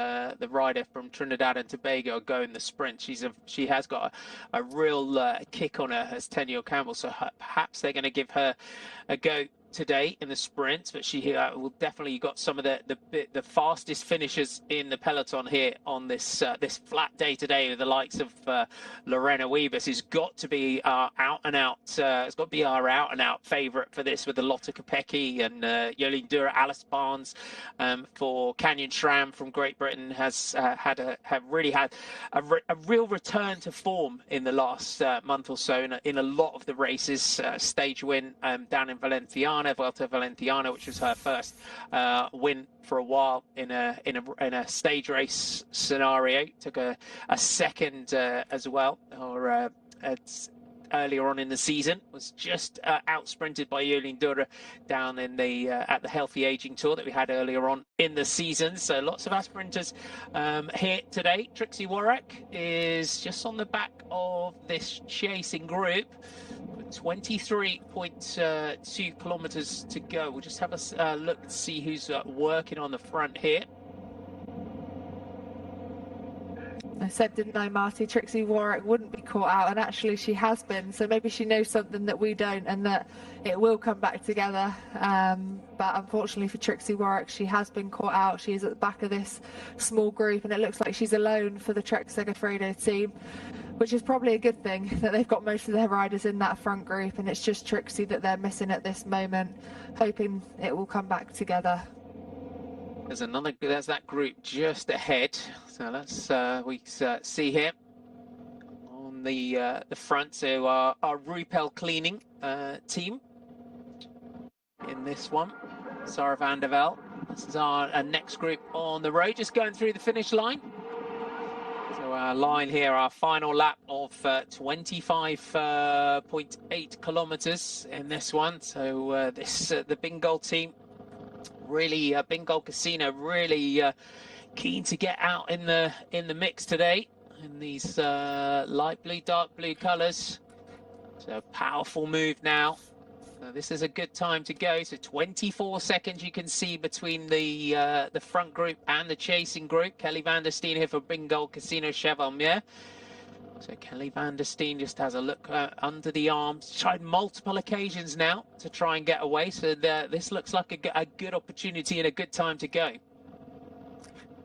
rider from Trinidad and Tobago a go in the sprint. She has got a real kick on her as Teniel Campbell. So perhaps they're going to give her a go today in the sprint, but she will definitely got some of the fastest finishers in the peloton here on this flat day today, with the likes of Lorena Wiebes, who's got to be our out and out favourite for this, with the Lotte Kopecky and Jolien Dura. Alice Barnes for Canyon Schramm from Great Britain have really had a real return to form in the last month or so in a lot of the races. Stage win down in Valenciana, Vuelta Valenciana, which was her first win for a while in a stage race scenario. Took a second as well, or earlier on in the season. Was just out sprinted by Jolien Dura down in the at the Healthy Aging Tour that we had earlier on in the season. So lots of our sprinters here today. Trixie Warwick is just on the back of this chasing group. 23.2 kilometers to go. We'll just have a look to see who's working on the front here. I said, didn't I, Marty? Trixie Warwick wouldn't be caught out, and actually she has been. So maybe she knows something that we don't, and that it will come back together. But unfortunately for Trixie Warwick, she has been caught out. She is at the back of this small group, and it looks like she's alone for the Trek Segafredo team, which is probably a good thing that they've got most of their riders in that front group, and it's just Trixie that they're missing at this moment, hoping it will come back together. There's that group just ahead. So let's see here on the front. So our Rupel cleaning team in this one, Sarah van der Velde. This is our next group on the road, just going through the finish line. So our line here, our final lap of 25.8 kilometers in this one. So the Bingoal team, really Bingoal Casino, really keen to get out in the mix today in these light blue, dark blue colours. So powerful move now. So this is a good time to go. So 24 seconds you can see between the front group and the chasing group. Kelly van der Steen here for Bingoal Casino Chevalmier. So Kelly van der Steen just has a look under the arms. Tried multiple occasions now to try and get away. So this looks like a good opportunity and a good time to go.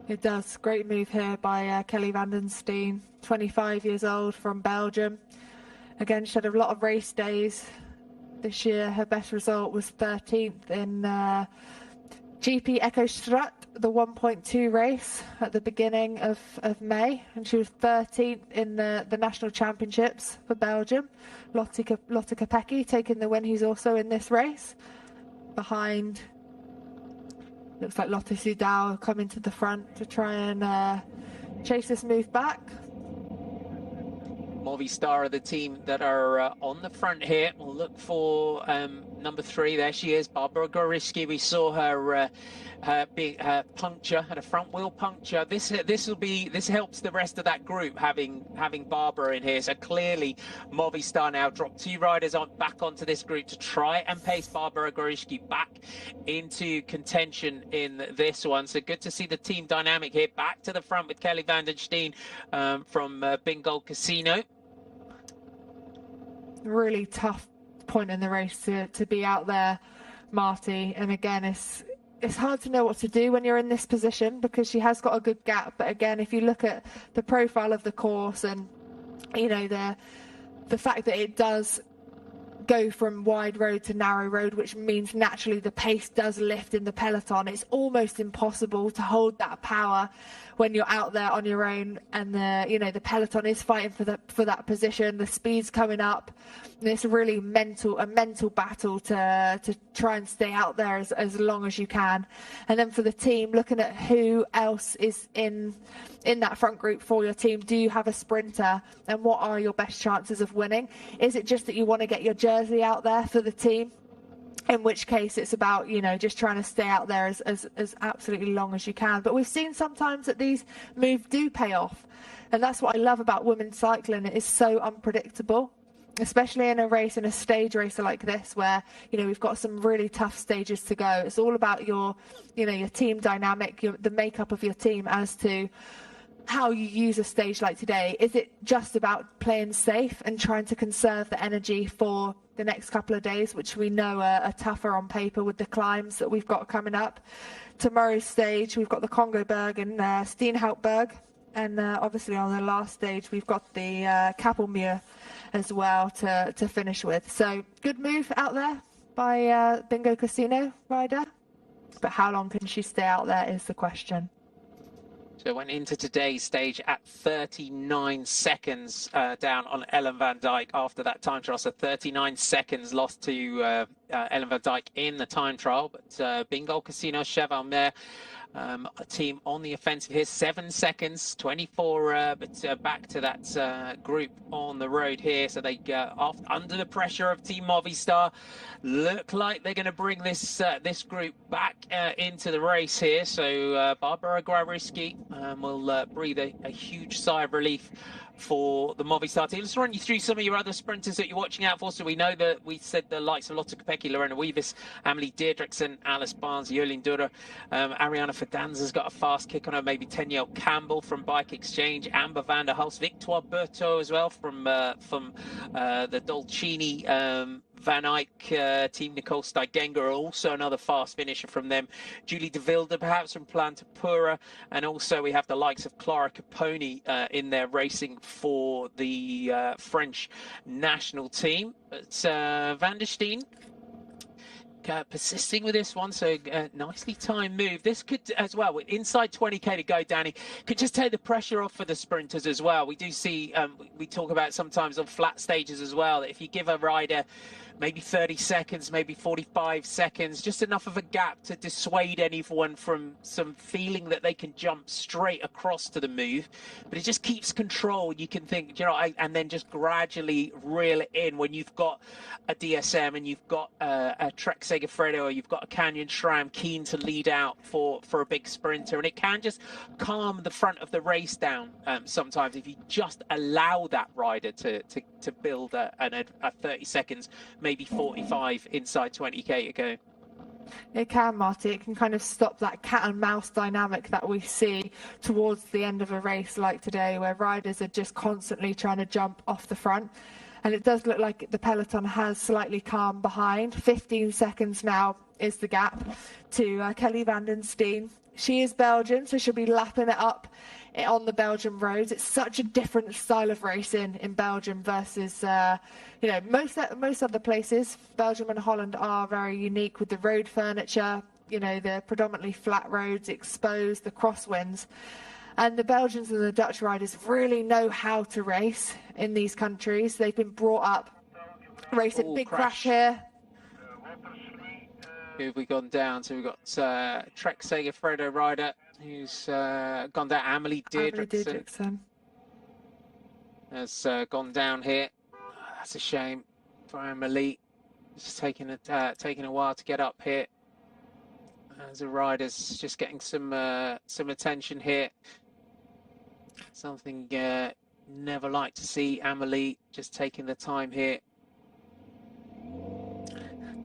It does. Great move here by Kelly van der Steen, 25 years old, from Belgium. Again, she had a lot of race days this year. Her best result was 13th in GP Echo Strat, the 1.2 race at the beginning of May, and she was 13th in the national championships for Belgium. Lotte Kopecky taking the win, who's also in this race. Behind, looks like Lotte Soudal coming to the front to try and chase this move back. Movistar are the team that are on the front here. We'll look for number 3. There she is, Barbara Goriski. We saw her puncture, had a front wheel puncture. This helps the rest of that group having Barbara in here. So clearly Movistar now dropped 2 riders back onto this group to try and pace Barbara Goriski back into contention in this one. So good to see the team dynamic here back to the front with Kelly van der Steen from Bingoal Casino. Really tough point in the race to be out there, Marty. And again, it's hard to know what to do when you're in this position, because she has got a good gap. But again, if you look at the profile of the course and, you know, the fact that it does go from wide road to narrow road, which means naturally the pace does lift in the peloton, it's almost impossible to hold that power when you're out there on your own, and the peloton is fighting for that position. The speed's coming up, and it's really a mental battle to try and stay out there as long as you can. And then for the team, looking at who else is in that front group for your team. Do you have a sprinter, and what are your best chances of winning? Is it just that you want to get your jersey out there for the team? In which case it's about, just trying to stay out there as absolutely long as you can. But we've seen sometimes that these moves do pay off. And that's what I love about women's cycling. It is so unpredictable, especially in a stage racer like this, where, we've got some really tough stages to go. It's all about your team dynamic, the makeup of your team as to how you use a stage like today. Is it just about playing safe and trying to conserve the energy for the next couple of days, which we know are tougher on paper with the climbs that we've got coming up? Tomorrow's stage, we've got the Congo Berg and Steenhoutberg, and obviously on the last stage we've got the Kappelmuur as well to finish with. So good move out there by Bingoal Casino rider, but how long can she stay out there is the question. So went into today's stage at 39 seconds down on Ellen van Dijk after that time trial. So 39 seconds lost to Ellen van Dijk in the time trial. But Bingoal Casino Chevalmier, a team on the offensive here. 7 seconds, 24, but back to that group on the road here. So they under the pressure of Team Movistar, look like they're going to bring this group back into the race here. So Barbara Goriski will breathe a huge sigh of relief for the Movistar team. Let's run you through some of your other sprinters that you're watching out for. So we know that we said the likes of Lotto Kopecky, Lorena Wiebes, Amelie Deirdrickson, Alice Barnes, Jolien Dura. Ariana Fidanza's got a fast kick on her, maybe Tenielle Campbell from Bike Exchange, Amber van der Hulst, Victoire Berthaud as well from the Dolcini Van Eyck team. Nicole Steigenger, also another fast finisher from them. Julie De Wilde, perhaps from Plan to Pura. And also we have the likes of Clara Caponi in there racing for the French national team. But Van der Steen persisting with this one, so nicely timed move. This could as well, with inside 20k to go, Danny, could just take the pressure off for the sprinters as well. We do see, we talk about sometimes on flat stages as well, that if you give a rider maybe 30 seconds, maybe 45 seconds, just enough of a gap to dissuade anyone from some feeling that they can jump straight across to the move. But it just keeps control. You can think, you know, and then just gradually reel it in when you've got a DSM and you've got a Trek Segafredo, or you've got a Canyon SRAM keen to lead out for a big sprinter. And it can just calm the front of the race down sometimes if you just allow that rider to build a 30 seconds, maybe 45 inside 20k to go. It can, Marty. It can kind of stop that cat and mouse dynamic that we see towards the end of a race like today, where riders are just constantly trying to jump off the front. And it does look like the peloton has slightly calmed behind. 15 seconds now is the gap to Kelly Van den Steen. She is Belgian, so she'll be lapping it up on the Belgian roads. It's such a different style of racing in Belgium versus, you know, most other places. Belgium and Holland are very unique with the road furniture, you know, the predominantly flat roads, exposed, the crosswinds. And the Belgians and the Dutch riders really know how to race in these countries. They've been brought up racing. Ooh, big crash here. Who have we gone down? So we've got Trek Segafredo rider who's gone down. Amelie Deirdrickson has gone down here. That's a shame for Amelie. It's taking a while to get up here. As a rider's just getting some attention here. Something never like to see. Amelie just taking the time here.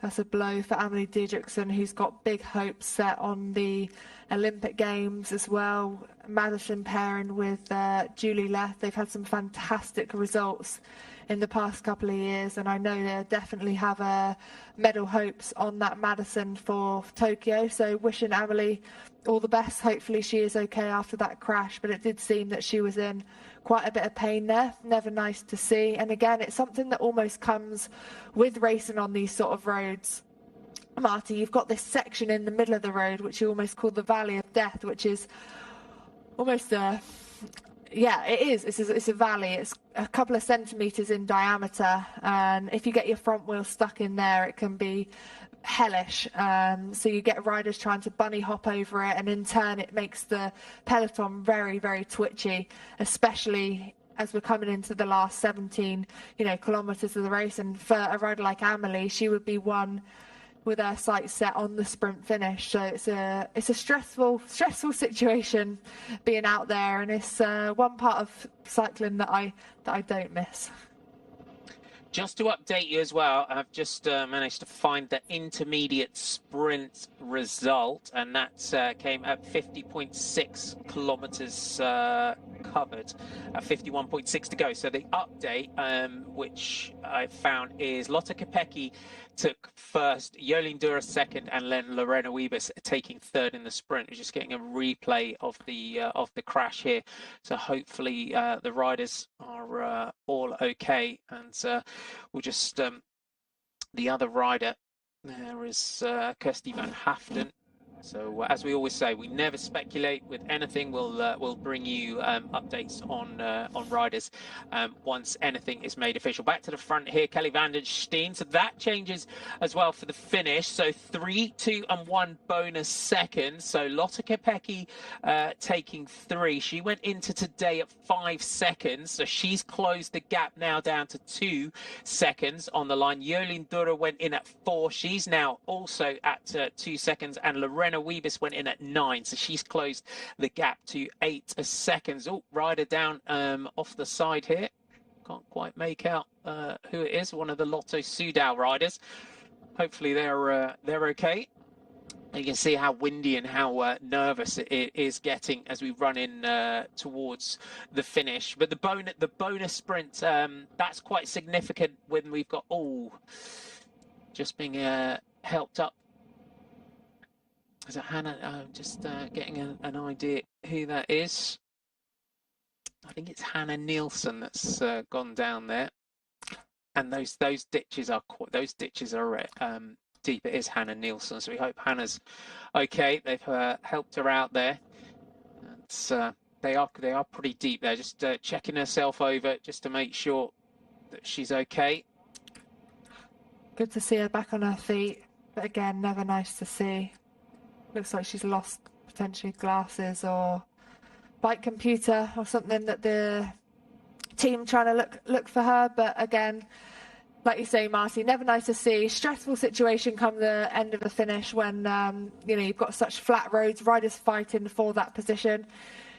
That's a blow for Amelie Deirdrickson, who's got big hopes set on the Olympic Games as well. Madison pairing with Julie Leth. They've had some fantastic results in the past couple of years, and I know they definitely have medal hopes on that Madison for Tokyo. So wishing Amelie all the best. Hopefully she is okay after that crash, but it did seem that she was in quite a bit of pain there. Never nice to see. And again, it's something that almost comes with racing on these sort of roads. Marty, you've got this section in the middle of the road, which you almost call the Valley of Death, which is almost yeah, it is. It's a valley. It's a couple of centimetres in diameter, and if you get your front wheel stuck in there, it can be hellish. So you get riders trying to bunny hop over it, and in turn it makes the peloton very, very twitchy, especially as we're coming into the last 17 kilometres of the race. And for a rider like Amelie, she would be one with her sights set on the sprint finish. So it's a stressful situation being out there, and it's one part of cycling that I don't miss. Just to update you as well, I've just managed to find the intermediate sprint result, and that came at 50.6 kilometers covered, 51.6 to go. So the update, which I found, is Lotto Kopecky took first, Jolien Dura second, and then Lorena Wiebes taking third in the sprint. We're just getting a replay of the crash here. So hopefully the riders are all okay, and we'll just the other rider there is Kirsty van Haften. So as we always say, we never speculate with anything. We'll bring you updates on riders once anything is made official. Back to the front here, Kelly Van den Steen. So that changes as well for the finish. So 3, 2, and 1 bonus seconds. So Lotto Kopecky taking 3. She went into today at 5 seconds. So she's closed the gap now down to 2 seconds on the line. Jolien Dura went in at 4. She's now also at 2 seconds, and Lorena Brenna Wiebes went in at 9, so she's closed the gap to 8 seconds. Oh, rider down off the side here. Can't quite make out who it is. One of the Lotto Sudal riders. Hopefully they're okay. You can see how windy and how nervous it is getting as we run in towards the finish. But the bonus sprint, that's quite significant when we've got just being helped up. Is it Hannah? Just getting an idea who that is. I think it's Hannah Nielsen that's gone down there. And those ditches are deep. It is Hannah Nielsen, so we hope Hannah's okay. They've helped her out there. They are pretty deep there. Just checking herself over just to make sure that she's okay. Good to see her back on her feet, but again, never nice to see. Looks like she's lost potentially glasses or bike computer or something that the team trying to look for her. But again, like you say, Marty, never nice to see. Stressful situation come the end of the finish when you've got such flat roads, riders fighting for that position.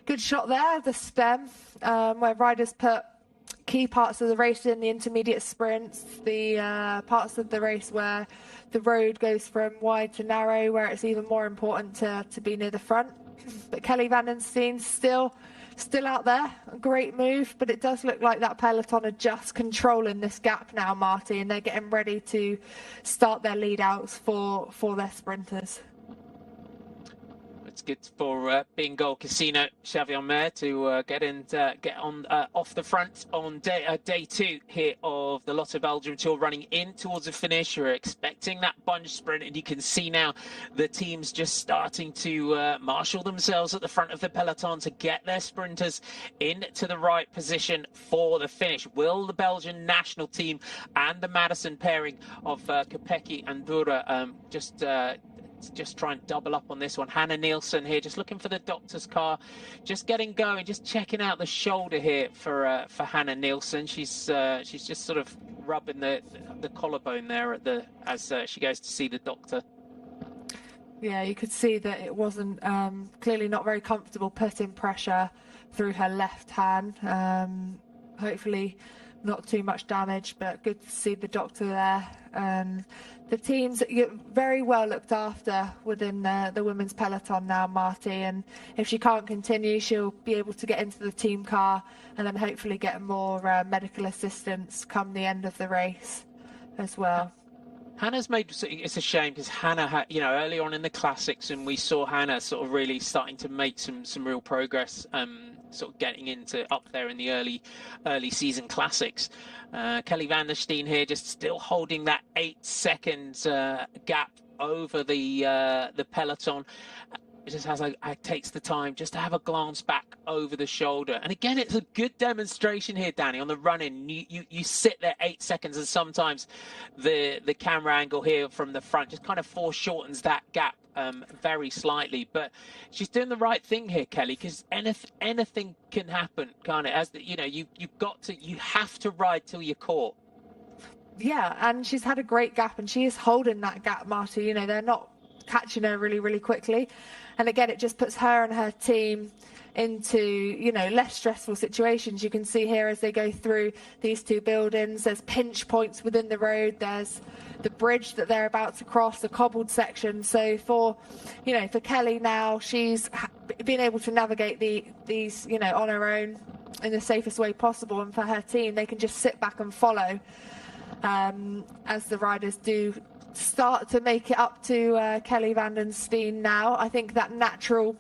Good shot there, the stem, where riders put key parts of the race in, the intermediate sprints, the parts of the race where the road goes from wide to narrow, where it's even more important to be near the front. But Kelly Van Den Steen still out there. A great move, but it does look like that peloton are just controlling this gap now, Marty, and they're getting ready to start their lead outs for their sprinters. It's good for Bingo Casino Xavier Mer to get on off the front on day 2 here of the Lotto Belgium Tour, running in towards the finish. We're expecting that bunch sprint, and you can see now the teams just starting to marshal themselves at the front of the peloton to get their sprinters into the right position for the finish. Will the Belgian national team and the Madison pairing of Kopecky and Dura just try and double up on this one? Hannah Nielsen here, just looking for the doctor's car, just getting going, just checking out the shoulder here for Hannah Nielsen. She's just sort of rubbing the collarbone there as she goes to see the doctor. Yeah, you could see that it wasn't clearly not very comfortable putting pressure through her left hand. Hopefully not too much damage, but good to see the doctor there. The teams get very well looked after within the women's peloton now, Marty, and if she can't continue, she'll be able to get into the team car and then hopefully get more medical assistance come the end of the race as well. Hannah's it's a shame because Hannah had, early on in the classics, and we saw Hannah sort of really starting to make some real progress, sort of getting into up there in the early season classics. Kelly Van Der Steen here, just still holding that 8 seconds gap over the peloton. It just takes the time just to have a glance back over the shoulder. And again, it's a good demonstration here, Danny, on the run-in. You sit there 8 seconds, and sometimes the camera angle here from the front just kind of foreshortens that gap very slightly. But she's doing the right thing here, Kelly, because anything can happen, can't it? You have to ride till you're caught. Yeah, and she's had a great gap, and she is holding that gap, Marty. They're not catching her really, really quickly. And again, it just puts her and her team into, less stressful situations. You can see here as they go through these two buildings, there's pinch points within the road. There's the bridge that they're about to cross, the cobbled section. So for Kelly now, she's been able to navigate these, on her own in the safest way possible. And for her team, they can just sit back and follow as the riders do start to make it up to Kelly Van Den Steen now. I think that natural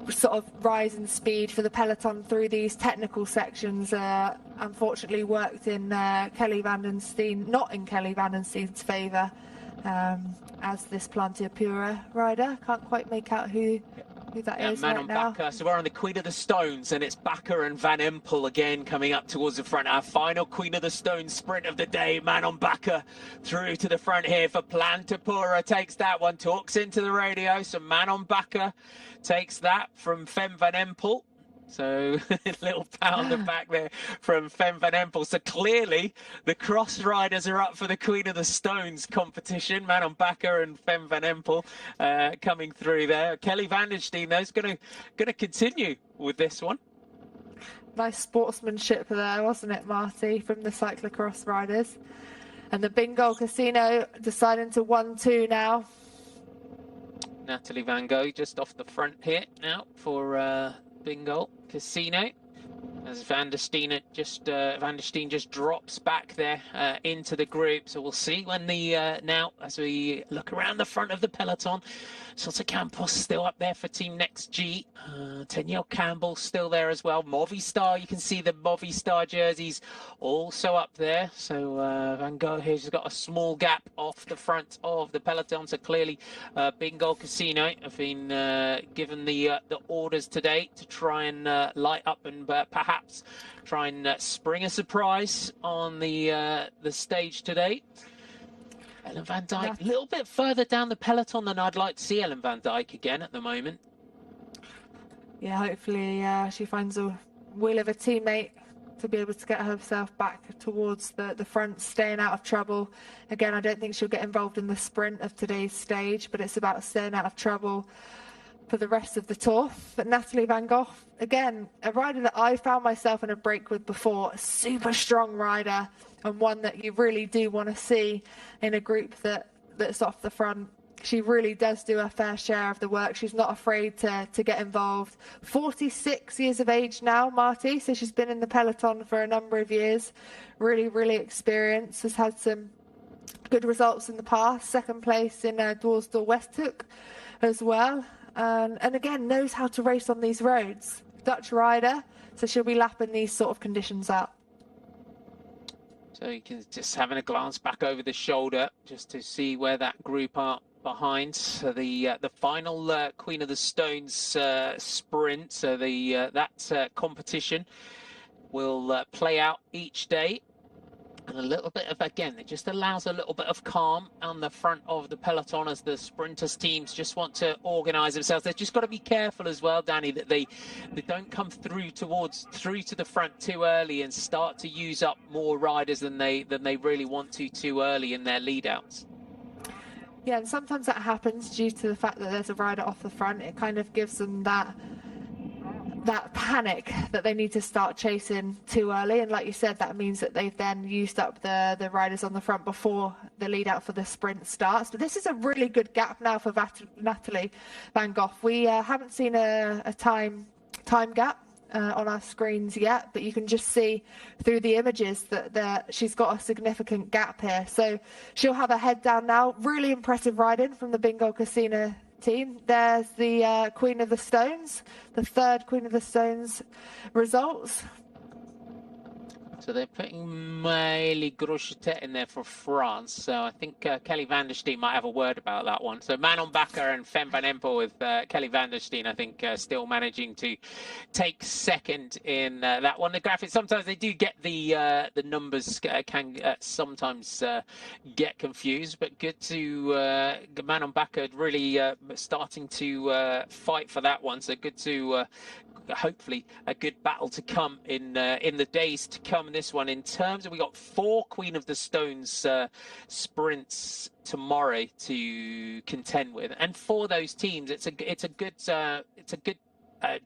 sort of rise in speed for the peloton through these technical sections unfortunately worked in Kelly Van Den Steen, not in Kelly Van Den Steen's favour, as this Plantia Pura rider. Can't quite make out who that is right now. Bakker. So we're on the Queen of the Stones, and it's Bakker and Van Empel again coming up towards the front. Our final Queen of the Stones sprint of the day. Manon Bakker through to the front here for Plantia Pura. Takes that one, talks into the radio. So Manon Bakker takes that from Fem Van Empel. So a little pat on the back there from Fem van Empel. So clearly the cross riders are up for the Queen of the Stones competition. Manon Bakker and Fem van Empel coming through there. Kelly Vandersteen, though, is going to continue with this one. Nice sportsmanship there, wasn't it, Marty, from the cyclocross riders? And the Bingo Casino deciding to 1-2 now. Natalie Van Gogh just off the front here now for Bingo Casino. As Van der Steen just drops back there into the group. So we'll see when the now as we look around the front of the peloton. Sota Campos still up there for Team Next G. Danielle Campbell still there as well. Movistar, you can see the Movistar jerseys also up there. So Van Gogh here has got a small gap off the front of the peloton. So clearly Bingo Casino have been given the orders today to try and light up and perhaps try and spring a surprise on the stage today. Ellen van Dijk, a little bit further down the peloton than I'd like to see Ellen van Dijk again at the moment. Yeah, hopefully she finds a will of a teammate to be able to get herself back towards the front, staying out of trouble. Again, I don't think she'll get involved in the sprint of today's stage, but it's about staying out of trouble for the rest of the tour. But Natalie Van Gogh, again, a rider that I found myself in a break with before, a super strong rider, and one that you really do want to see in a group that's off the front. She really does do a fair share of the work. She's not afraid to get involved. 46 years of age now, Marty, so she's been in the peloton for a number of years. Really, really experienced, has had some good results in the past. Second place in Doorsdale Westhoek as well. And again, knows how to race on these roads. Dutch rider, so she'll be lapping these sort of conditions out. So you can just having a glance back over the shoulder just to see where that group are behind. So the final Queen of the Stones sprint. So that competition will play out each day. And a little bit of, again, it just allows a little bit of calm on the front of the peloton as the sprinters teams just want to organise themselves. They've just got to be careful as well, Danny, that they don't come through to the front too early and start to use up more riders than they really want to too early in their lead outs. Yeah, and sometimes that happens due to the fact that there's a rider off the front. It kind of gives them that panic that they need to start chasing too early, and like you said, that means that they've then used up the riders on the front before the lead out for the sprint starts. But this is a really good gap now for Natalie Van Gogh. We haven't seen a time gap on our screens yet, but you can just see through the images that she's got a significant gap here. So she'll have her head down now. Really impressive riding from the Bingo Casino team. There's the Queen of the Stones, the third Queen of the Stones results. So they're putting Maëlie Grochetet in there for France. So I think Kelly Vandersteen might have a word about that one. So Manon Bakker and Fem van Empel with Kelly Vandersteen, I think, still managing to take second in that one. The graphics, sometimes they do get the numbers can sometimes get confused, but good to Manon Bakker really starting to fight for that one. So good to hopefully a good battle to come in the days to come. This one, in terms of, we got 4 Queen of the Stones sprints tomorrow to contend with, and for those teams, it's a good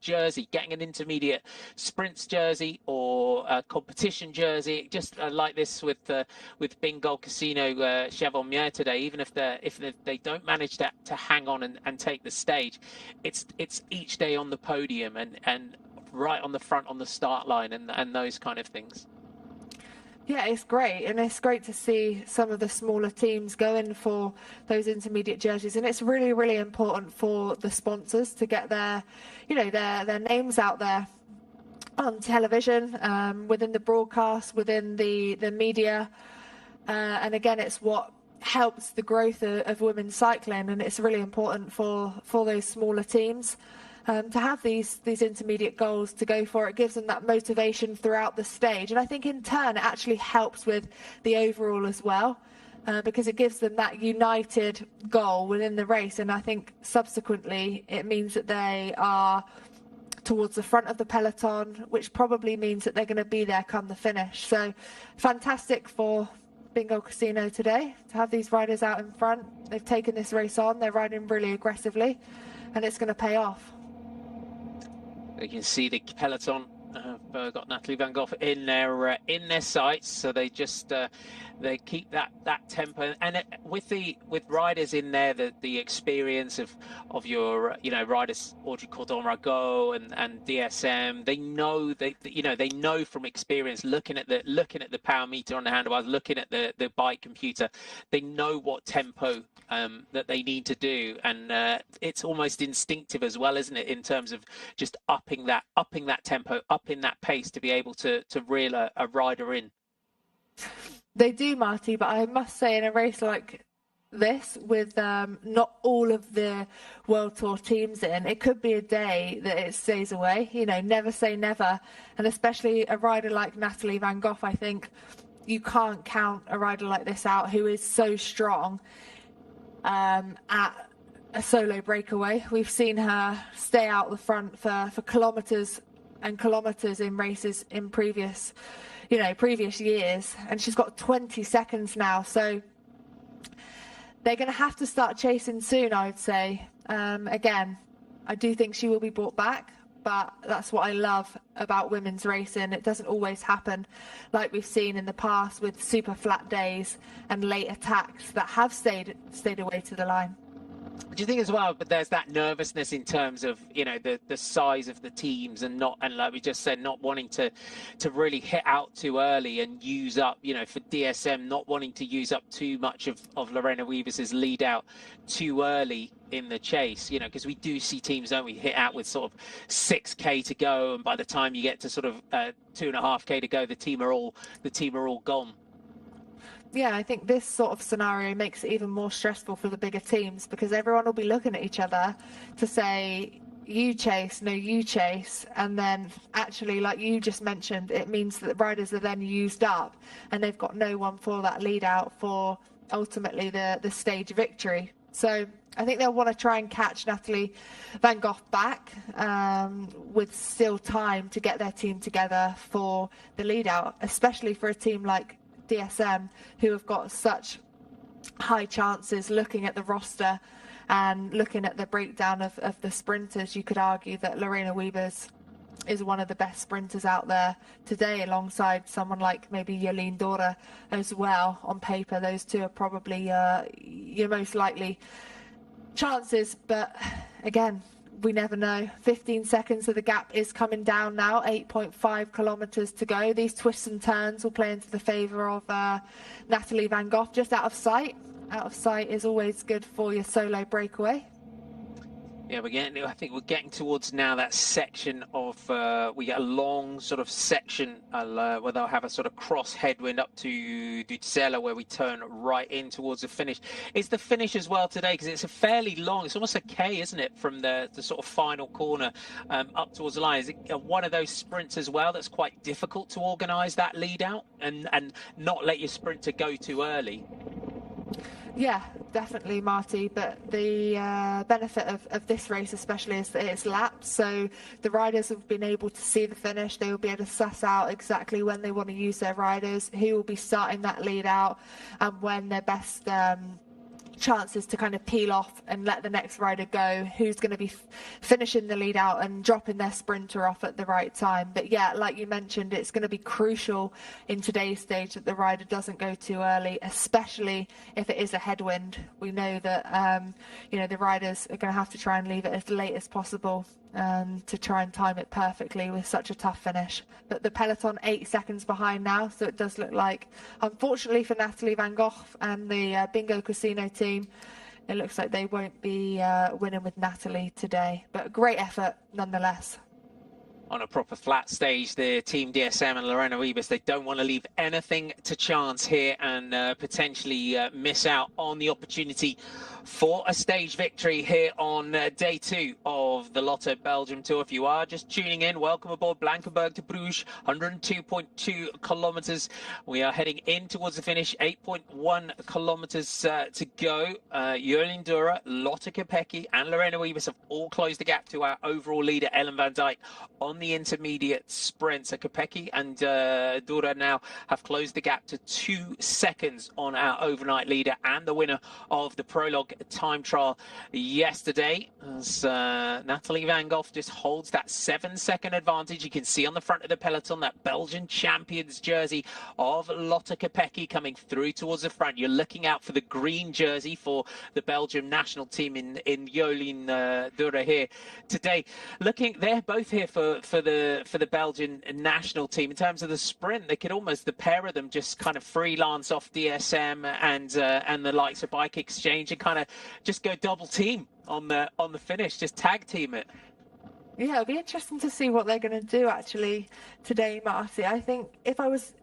jersey, getting an intermediate sprints jersey or a competition jersey, just like this with Bingo Casino Chevron today. Even if they don't manage to hang on and take the stage, it's each day on the podium and right on the front on the start line and those kind of things. Yeah, it's great, and it's great to see some of the smaller teams going for those intermediate jerseys, and it's really, really important for the sponsors to get their names out there on television, within the broadcast, within the media, and again, it's what helps the growth of women's cycling, and it's really important for those smaller teams to have these intermediate goals to go for. It gives them that motivation throughout the stage, and I think in turn it actually helps with the overall as well, because it gives them that united goal within the race, and I think subsequently it means that they are towards the front of the peloton, which probably means that they're going to be there come the finish. So fantastic for Bingo Casino today to have these riders out in front. They've taken this race on, they're riding really aggressively, and it's going to pay off. You can see the peloton got Natalie Van Gogh in their sights, so they just they keep that tempo, and with riders in there, the experience of your riders, Audrey Cordon-Rago and DSM, they know from experience, looking at the power meter on the handlebars, looking at the bike computer, they know what tempo that they need to do, and it's almost instinctive as well, isn't it, in terms of just upping that tempo, upping that pace to be able to reel a rider in. They do, Marty, but I must say, in a race like this, with not all of the World Tour teams in, it could be a day that it stays away. Never say never, and especially a rider like Natalie Van Gogh, I think you can't count a rider like this out who is so strong at a solo breakaway. We've seen her stay out the front for kilometres and kilometres in races in previous years, and she's got 20 seconds now, so they're going to have to start chasing soon, I would say. Again, I do think she will be brought back, but that's what I love about women's racing. It doesn't always happen like we've seen in the past with super flat days and late attacks that have stayed away to the line. Do you think as well, but there's that nervousness in terms of the size of the teams, and like we just said, not wanting to really hit out too early and use up, for DSM, not wanting to use up too much of Lorena Wiebes's lead out too early in the chase, because we do see teams, don't we, hit out with sort of 6k to go, and by the time you get to sort of 2.5k to go, the team are all gone. Yeah, I think this sort of scenario makes it even more stressful for the bigger teams, because everyone will be looking at each other to say, you chase, no, you chase. And then actually, like you just mentioned, it means that the riders are then used up and they've got no one for that lead out for ultimately the stage victory. So I think they'll want to try and catch Natalie Van Gogh back with still time to get their team together for the lead out, especially for a team like DSM, who have got such high chances. Looking at the roster and looking at the breakdown of the sprinters, you could argue that Lorena Wiebes is one of the best sprinters out there today, alongside someone like maybe Jolien Dora as well. On paper, those two are probably your most likely chances, but again, we never know. 15 seconds of the gap is coming down now, 8.5 kilometres to go. These twists and turns will play into the favour of Natalie Van Gogh, just out of sight. Out of sight is always good for your solo breakaway. Yeah, I think we're getting towards now that section of, we get a long sort of section where they'll have a sort of cross headwind up to Dutzela, where we turn right in towards the finish. It's the finish as well today, because it's a fairly long, it's almost a K, isn't it, from the sort of final corner up towards the line. Is it one of those sprints as well that's quite difficult to organise that lead out and not let your sprinter go too early? Yeah, definitely, Marty, but the benefit of this race especially is that it's lapped, so the riders have been able to see the finish. They will be able to suss out exactly when they want to use their riders, who will be starting that lead out, and when their best chances to kind of peel off and let the next rider go, who's going to be finishing the lead out and dropping their sprinter off at the right time. But yeah, like you mentioned, it's going to be crucial in today's stage that the rider doesn't go too early, especially if it is a headwind. We know that the riders are going to have to try and leave it as late as possible to try and time it perfectly with such a tough finish. But the peloton 8 seconds behind now, so it does look like, unfortunately for Natalie Van Gogh and the Bingo Casino team, it looks like they won't be winning with Natalie today. But a great effort nonetheless. on a proper flat stage, the Team DSM and Lorena Wiebes, they don't want to leave anything to chance here and potentially miss out on the opportunity for a stage victory here on day 2 of the Lotto Belgium Tour. If you are just tuning in, welcome aboard Blankenberg to Bruges, 102.2 kilometers. We are heading in towards the finish, 8.1 kilometers to go. Jolien Dura, Lotte Kopecky and Lorena Wiebes have all closed the gap to our overall leader, Ellen van Dijk, on the intermediate sprint. So Kopecky and Dura now have closed the gap to 2 seconds on our overnight leader and the winner of the prologue time trial yesterday, as Natalie Van Gogh just holds that 7-second advantage. You can see on the front of the peloton that Belgian champions jersey of Lotte Kopecky coming through towards the front. You're looking out for the green jersey for the Belgium national team in Jolien Dura here today. They're both here for the Belgian national team. In terms of the sprint, they could almost, the pair of them, just kind of freelance off DSM and the likes of Bike Exchange and kind of just go double team on the finish, just tag team it. Yeah, it'll be interesting to see what they're going to do actually today, Marty. I think if I was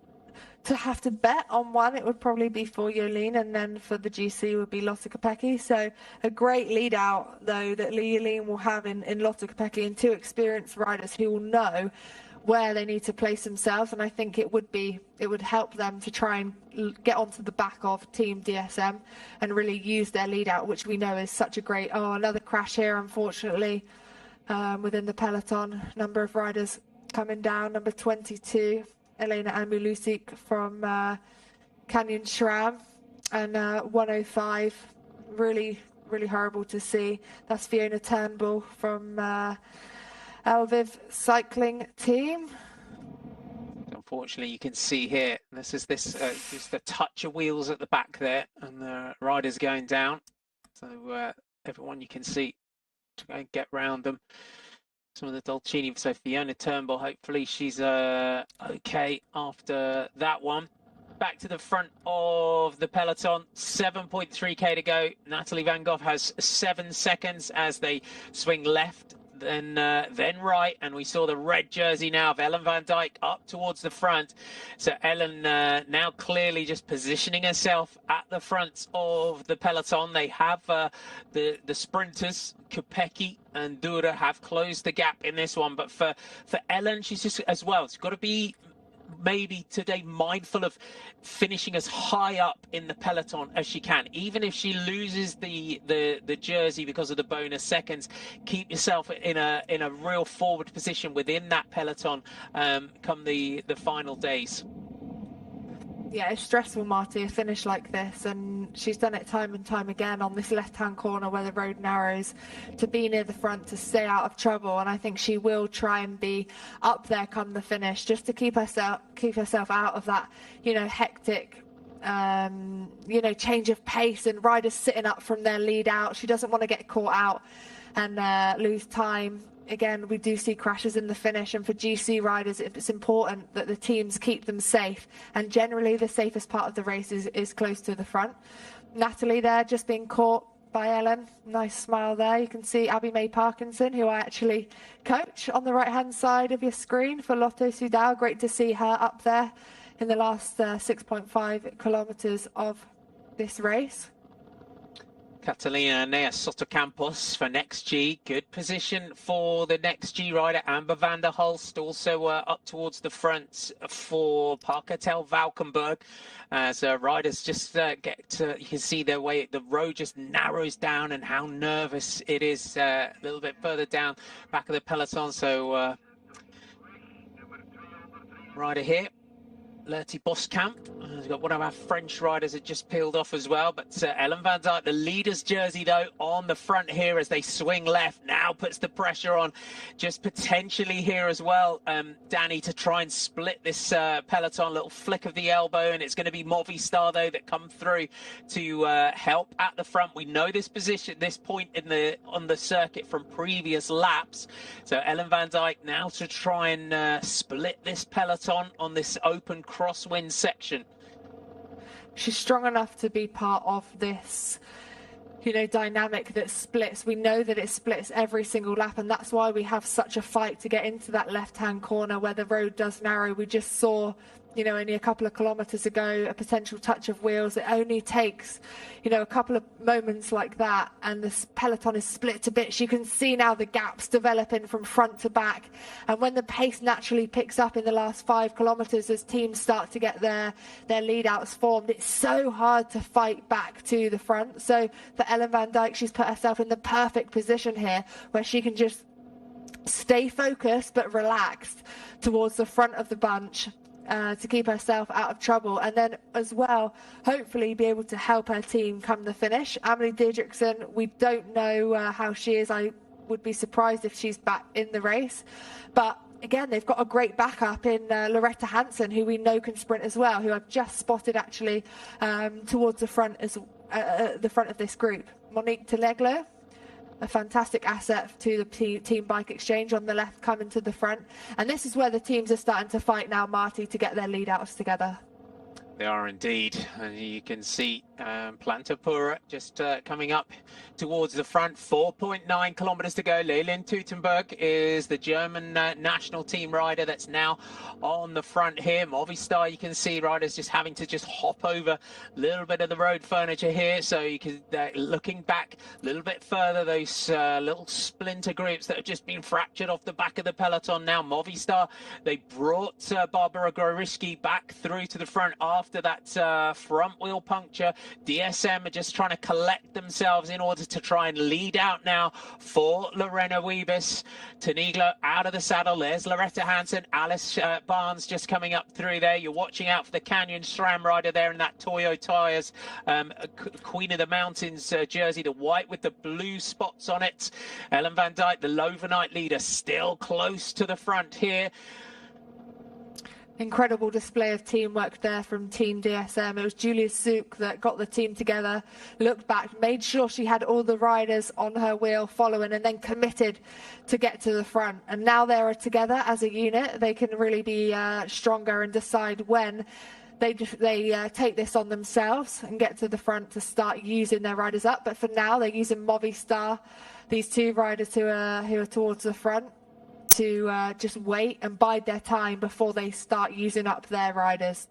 to have to bet on one, it would probably be for Jolien, and then for the GC would be Lotte Kopecky. So a great lead out, though, that Jolien will have in Lotte Kopecky, and 2 experienced riders who will know where they need to place themselves. And I think it would help them to try and get onto the back of Team DSM and really use their lead out, which we know is such a great... Oh, another crash here, unfortunately, within the peloton. Number of riders coming down. Number 22, Elena Amulusik from Canyon SRAM, and 105, really horrible to see. That's Fiona Turnbull from Lviv cycling team. Unfortunately, you can see here, this is just a touch of wheels at the back there, and the riders going down. So everyone you can see to go and get round them. Some of the Dolcini, so Fiona Turnbull, hopefully she's okay after that one. Back to the front of the peloton, 7.3k to go. Natalie Van Gogh has 7 seconds as they swing left, then right, and we saw the red jersey now of Ellen van Dijk up towards the front. So Ellen now clearly just positioning herself at the front of the peloton. They have the sprinters, Kopecky and Dura, have closed the gap in this one, but for Ellen, she's just as well, it's got to be maybe today mindful of finishing as high up in the peloton as she can. Even if she loses the jersey because of the bonus seconds, keep yourself in a real forward position within that peloton come the final days. Yeah, it's stressful, Marty, a finish like this, and she's done it time and time again on this left-hand corner where the road narrows, to be near the front, to stay out of trouble. And I think she will try and be up there come the finish, just to keep herself out of that, hectic change of pace and riders sitting up from their lead out. She doesn't want to get caught out and lose time. Again, we do see crashes in the finish, and for GC riders, it's important that the teams keep them safe. And generally, the safest part of the race is close to the front. Natalie there just being caught by Ellen. Nice smile there. You can see Abby May Parkinson, who I actually coach, on the right-hand side of your screen for Lotto Soudal. Great to see her up there in the last 6.5 kilometers of this race. Catalina Nea Sotocampos for Next G. Good position for the Next G rider. Amber van der Hulst also up towards the front for Parker-Tel Valkenburg. As riders just get to, you can see their way, the road just narrows down and how nervous it is a little bit further down back of the peloton. So rider here, Lerty Boskamp. We've got one of our French riders that just peeled off as well. But Ellen van Dijk, the leader's jersey, though, on the front here as they swing left, now puts the pressure on. Just potentially here as well, Danny, to try and split this peloton. Little flick of the elbow, and it's going to be Movistar, though, that come through to help at the front. We know this position, this point on the circuit from previous laps. So Ellen van Dijk now to try and split this peloton on this open crosswind section. She's strong enough to be part of this, dynamic that splits. We know that it splits every single lap, and that's why we have such a fight to get into that left-hand corner where the road does narrow. We just saw, only a couple of kilometres ago, a potential touch of wheels. It only takes, a couple of moments like that, and the peloton is split to bits. You can see now the gaps developing from front to back. And when the pace naturally picks up in the last 5 kilometres as teams start to get their lead-outs formed, it's so hard to fight back to the front. So for Ellen van Dijk, she's put herself in the perfect position here where she can just stay focused but relaxed towards the front of the bunch, to keep herself out of trouble, and then as well hopefully be able to help her team come the finish. Amelie Didrikson, we don't know how she is. I would be surprised if she's back in the race, but again, they've got a great backup in Loretta Hansen, who we know can sprint as well, who I've just spotted actually towards the front the front of this group. Monique Teleglo, a fantastic asset to the Team Bike Exchange on the left, coming to the front. And this is where the teams are starting to fight now, Marty, to get their lead-outs together. They are indeed, and you can see Plantapura just coming up towards the front. 4.9 kilometers to go. Leylin Teutenberg is the German national team rider that's now on the front here. Movistar, you can see riders just having to just hop over a little bit of the road furniture here. So you can, looking back a little bit further, those little splinter groups that have just been fractured off the back of the peloton now. Movistar, they brought Barbara Goriski back through to the front after that front wheel puncture. DSM are just trying to collect themselves in order to try and lead out now for Lorena Wiebes. Taniglo out of the saddle. There's Loretta Hansen. Alice Barnes just coming up through there. You're watching out for the Canyon SRAM rider there in that Toyo Tires Queen of the Mountains jersey, the white with the blue spots on it. Ellen van Dijk, the Lovenite leader, still close to the front here. Incredible display of teamwork there from Team DSM. It was Julia Souk that got the team together, looked back, made sure she had all the riders on her wheel following, and then committed to get to the front. And now they're together as a unit. They can really be stronger and decide when they take this on themselves and get to the front to start using their riders up. But for now, they're using Movistar, these two riders who are towards the front, to just wait and bide their time before they start using up their riders.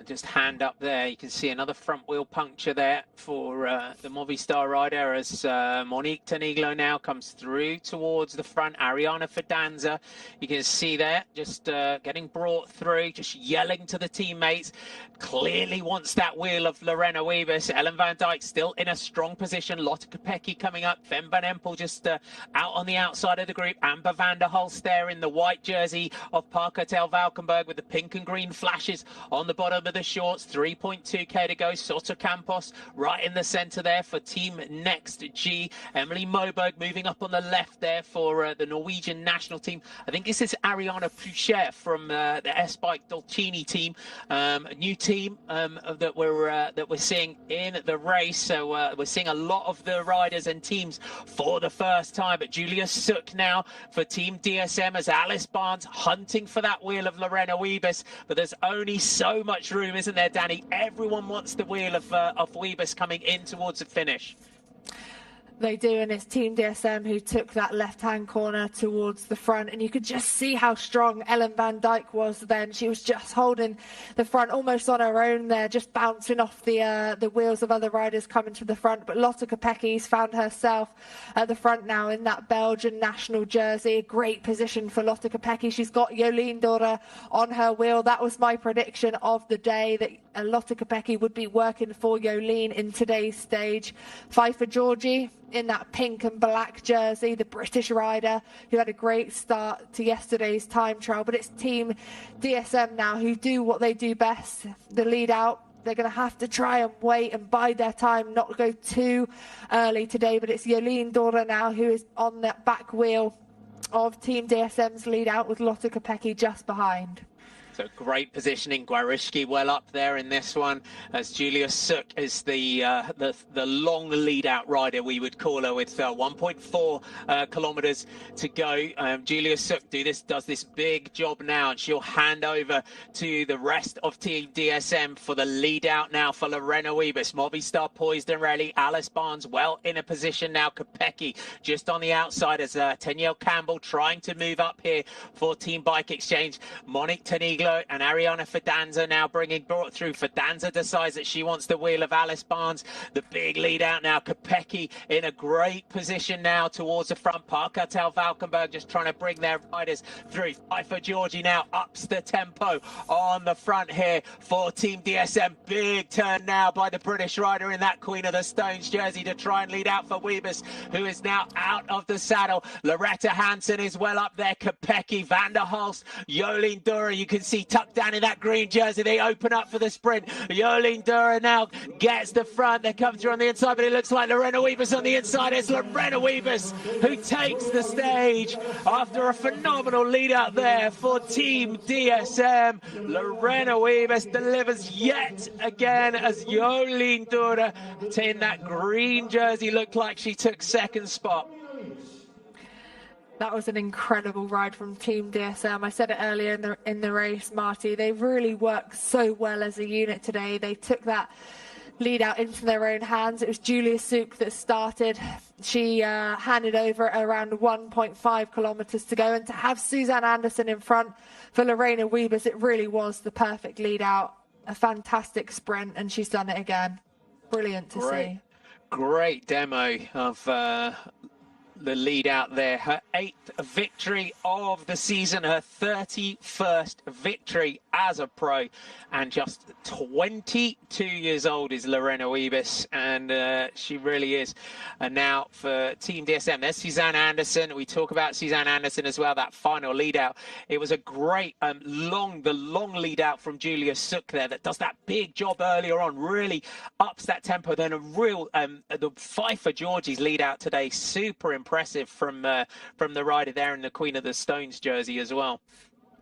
Just hand up there, you can see another front wheel puncture there for the Movistar rider as Monique Taniglo now comes through towards the front. Ariana Fidanza, you can see there, just getting brought through, just yelling to the teammates. Clearly wants that wheel of Lorena Wiebes. Ellen van Dijk still in a strong position. Lotte Kopecky coming up. Fem van Empel just out on the outside of the group. Amber van der Hulst there in the white jersey of Park-Hotel Valkenburg with the pink and green flashes on the bottom of the shorts. 3.2k to go. Soto Campos right in the centre there for Team Next G. Emily Moberg moving up on the left there for the Norwegian national team. I think this is Ariana Puchet from the S-Bike Dolcini team. A new team that we're seeing in the race. So we're seeing a lot of the riders and teams for the first time. But Julia Sook now for Team DSM as Alice Barnes hunting for that wheel of Lorena Wiebes. But there's only so much room, isn't there, Danny? Everyone wants the wheel of Wiebes coming in towards the finish. They do, and it's Team DSM who took that left-hand corner towards the front, and you could just see how strong Ellen van Dijk was then. She was just holding the front almost on her own there, just bouncing off the wheels of other riders coming to the front. But Lotte Kopecky's found herself at the front now in that Belgian national jersey. Great position for Lotte Kopecky. She's got Jolien Dora on her wheel. That was my prediction of the day, that Lotte Kopecky would be working for Jolien in today's stage. Pfeiffer Georgie in that pink and black jersey, the British rider who had a great start to yesterday's time trial. But it's Team DSM now who do what they do best, the lead out. They're going to have to try and wait and bide their time, not go too early today. But it's Jolien Dora now who is on that back wheel of Team DSM's lead out with Lotte Kopecky just behind. So great positioning. Gwarishki well up there in this one, as Julia Suk is the long lead out rider, we would call her, with 1.4 kilometers to go. Julia Suk does this big job now, and she'll hand over to the rest of Team DSM for the lead out now for Lorena Wiebes. Movistar poised and ready. Alice Barnes well in a position now. Kopecky just on the outside as Teniel Campbell trying to move up here for Team Bike Exchange. Monique Taniglo and Ariana Fidanza now brought through. Fidanza decides that she wants the wheel of Alice Barnes. The big lead out now. Kopecky in a great position now towards the front. Parkartel Valkenburg just trying to bring their riders through. Pfeiffer Georgie now ups the tempo on the front here for Team DSM. Big turn now by the British rider in that Queen of the Stones jersey to try and lead out for Wiebes, who is now out of the saddle. Loretta Hansen is well up there. Kopecky, Van der Hulst, Jolien Dura, you can see tucked down in that green jersey. They open up for the sprint. Jolien Dura now gets the front. They come through on the inside, but it looks like Lorena Wiebes on the inside. It's Lorena Wiebes who takes the stage after a phenomenal lead out there for Team DSM. Lorena Wiebes delivers yet again as Jolien Dura in that green jersey looked like she took second spot. That was an incredible ride from Team DSM. I said it earlier in the race, Marty. They really worked so well as a unit today. They took that lead out into their own hands. It was Julia Suk that started. She handed over at around 1.5 kilometers to go. And to have Suzanne Anderson in front for Lorena Wiebes, it really was the perfect lead out. A fantastic sprint, and she's done it again. Brilliant to see. Great demo of the lead out there. Her 8th victory of the season, her 31st victory as a pro, and just 22 years old is Lorena Wiebes, and she really is. And now for Team DSM, there's Suzanne Anderson. We talk about Suzanne Anderson as well, that final lead out. It was a great long lead out from Julia Suk there that does that big job earlier on, really ups that tempo. Then a real the Pfeiffer Georgie's lead out today, super impressive from the rider there in the Queen of the Stones jersey as well.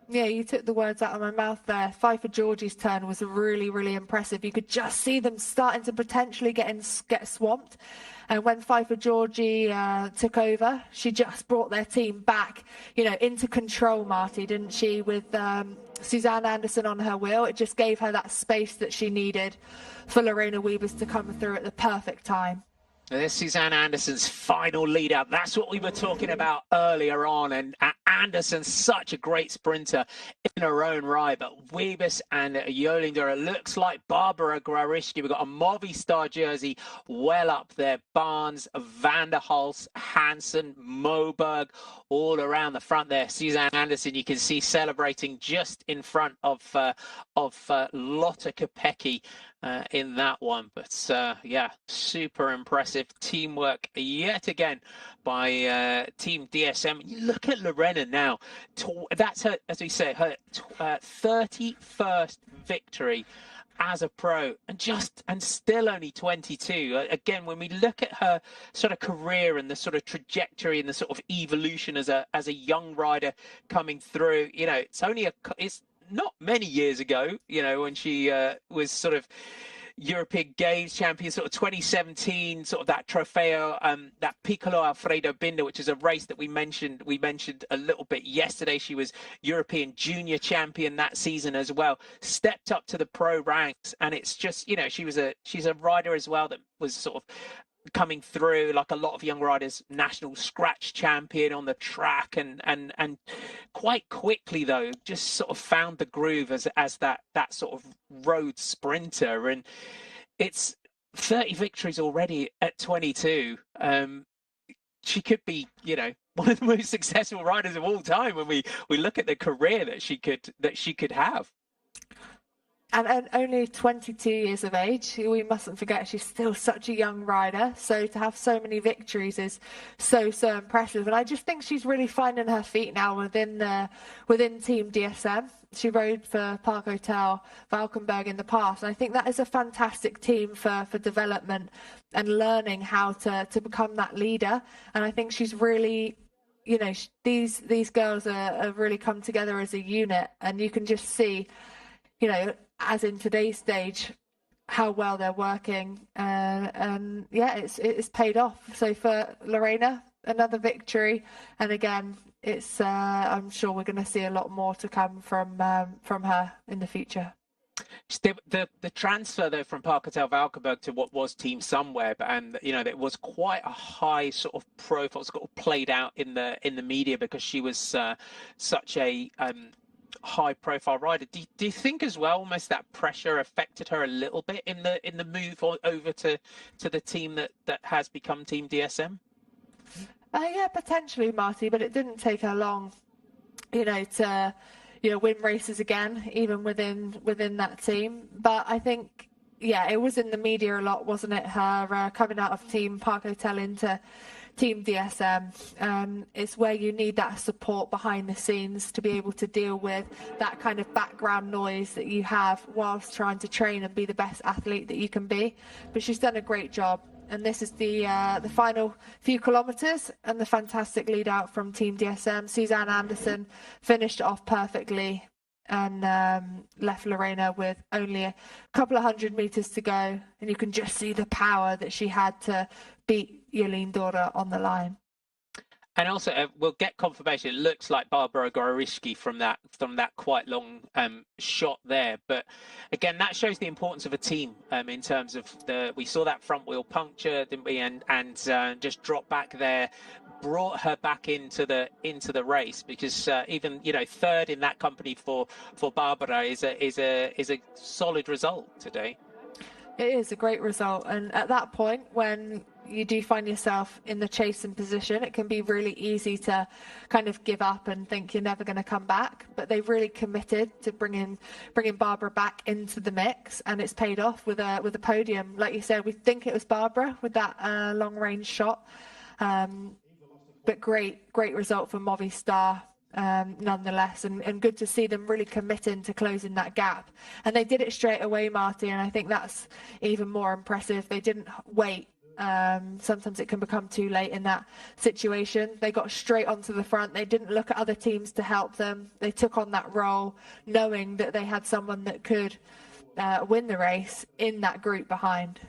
Yeah, you took the words out of my mouth there. Pfeiffer Georgie's turn was really, really impressive. You could just see them starting to potentially get swamped. And when Pfeiffer Georgie took over, she just brought their team back, into control, Marty, didn't she? With Suzanne Anderson on her wheel, it just gave her that space that she needed for Lorena Wiebes to come through at the perfect time. And there's Suzanne Anderson's final lead out. That's what we were talking about earlier on. And Anderson's such a great sprinter in her own right. But Wiebes and Jolien Dura, looks like Barbara Gwarishki. We've got a Movistar jersey well up there. Barnes, Van der Hulst, Hansen, Moberg, all around the front there. Suzanne Anderson, you can see celebrating just in front of Lotte Kopecky in that one. But yeah, super impressive teamwork yet again by Team DSM. You look at Lorena now. That's her, as we say, her 31st victory as a pro, and still only 22. Again, when we look at her sort of career and the sort of trajectory and the sort of evolution as a young rider coming through, it's not many years ago, when she was sort of European Games champion, sort of 2017, sort of that Trofeo, that Piccolo Alfredo Binda, which is a race that we mentioned a little bit yesterday. She was European Junior champion that season as well, stepped up to the pro ranks, and it's just, she's a rider as well that was sort of coming through like a lot of young riders, national scratch champion on the track, and quite quickly though just sort of found the groove as that sort of road sprinter. And it's 30 victories already at 22. She could be, one of the most successful riders of all time when we look at the career that she could have. And only 22 years of age. We mustn't forget she's still such a young rider. So to have so many victories is so impressive. And I just think she's really finding her feet now within Team DSM. She rode for Park Hotel Valkenburg in the past. And I think that is a fantastic team for development and learning how to become that leader. And I think she's really you know, these girls are really come together as a unit, and you can just see, you know, as in today's stage, how well they're working, and yeah, it's paid off. So for Lorena, another victory, and again, it's I'm sure we're going to see a lot more to come from her in the future. The transfer though from Parkertel Valkenburg to what was Team Sunweb, and you know, it was quite a high sort of profile, sort of played out in the media because she was such a high profile rider. Do you think as well almost that pressure affected her a little bit in the move over to the team that has become Team DSM? Yeah, potentially, Marty, but it didn't take her long, you know, to win races again, even within that team. But I think, yeah, it was in the media a lot, wasn't it? Her coming out of Team Park Hotel into Team DSM. It's where you need that support behind the scenes to be able to deal with that kind of background noise that you have whilst trying to train and be the best athlete that you can be. But she's done a great job. And this is the final few kilometres and the fantastic lead out from Team DSM. Suzanne Anderson finished off perfectly and left Lorena with only a couple of 100 metres to go. And you can just see the power that she had to beat Jolien Dora on the line. And also, we'll get confirmation. It looks like Barbara Gorowiecki from that quite long shot there. But again, that shows the importance of a team in terms of we saw that front wheel puncture, didn't we? And just drop back there, brought her back into the race, because even, you know, third in that company for Barbara is a solid result today. It is a great result, and at that point, when you do find yourself in the chasing position, it can be really easy to kind of give up and think you're never going to come back. But they've really committed to bringing Barbara back into the mix, and it's paid off with a podium. Like you said, we think it was Barbara with that long range shot, but great result for Movistar. Nonetheless, and good to see them really committing to closing that gap. And they did it straight away, Marty, and I think that's even more impressive. They didn't wait. Sometimes it can become too late in that situation. They got straight onto the front. They didn't look at other teams to help them. They took on that role, knowing that they had someone that could win the race in that group behind.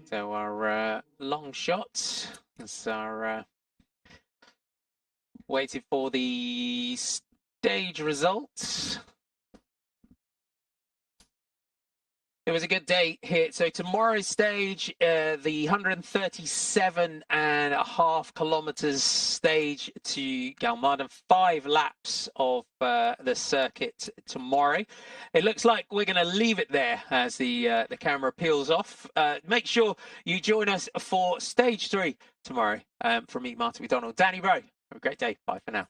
So our long shots are waiting for the stage results. It was a good day here. So tomorrow's stage, the 137.5 kilometers stage to Galmarden, 5 laps of the circuit tomorrow. It looks like we're going to leave it there as the camera peels off. Make sure you join us for stage 3 tomorrow. From me, Martin McDonald, Danny Rowe. Have a great day. Bye for now.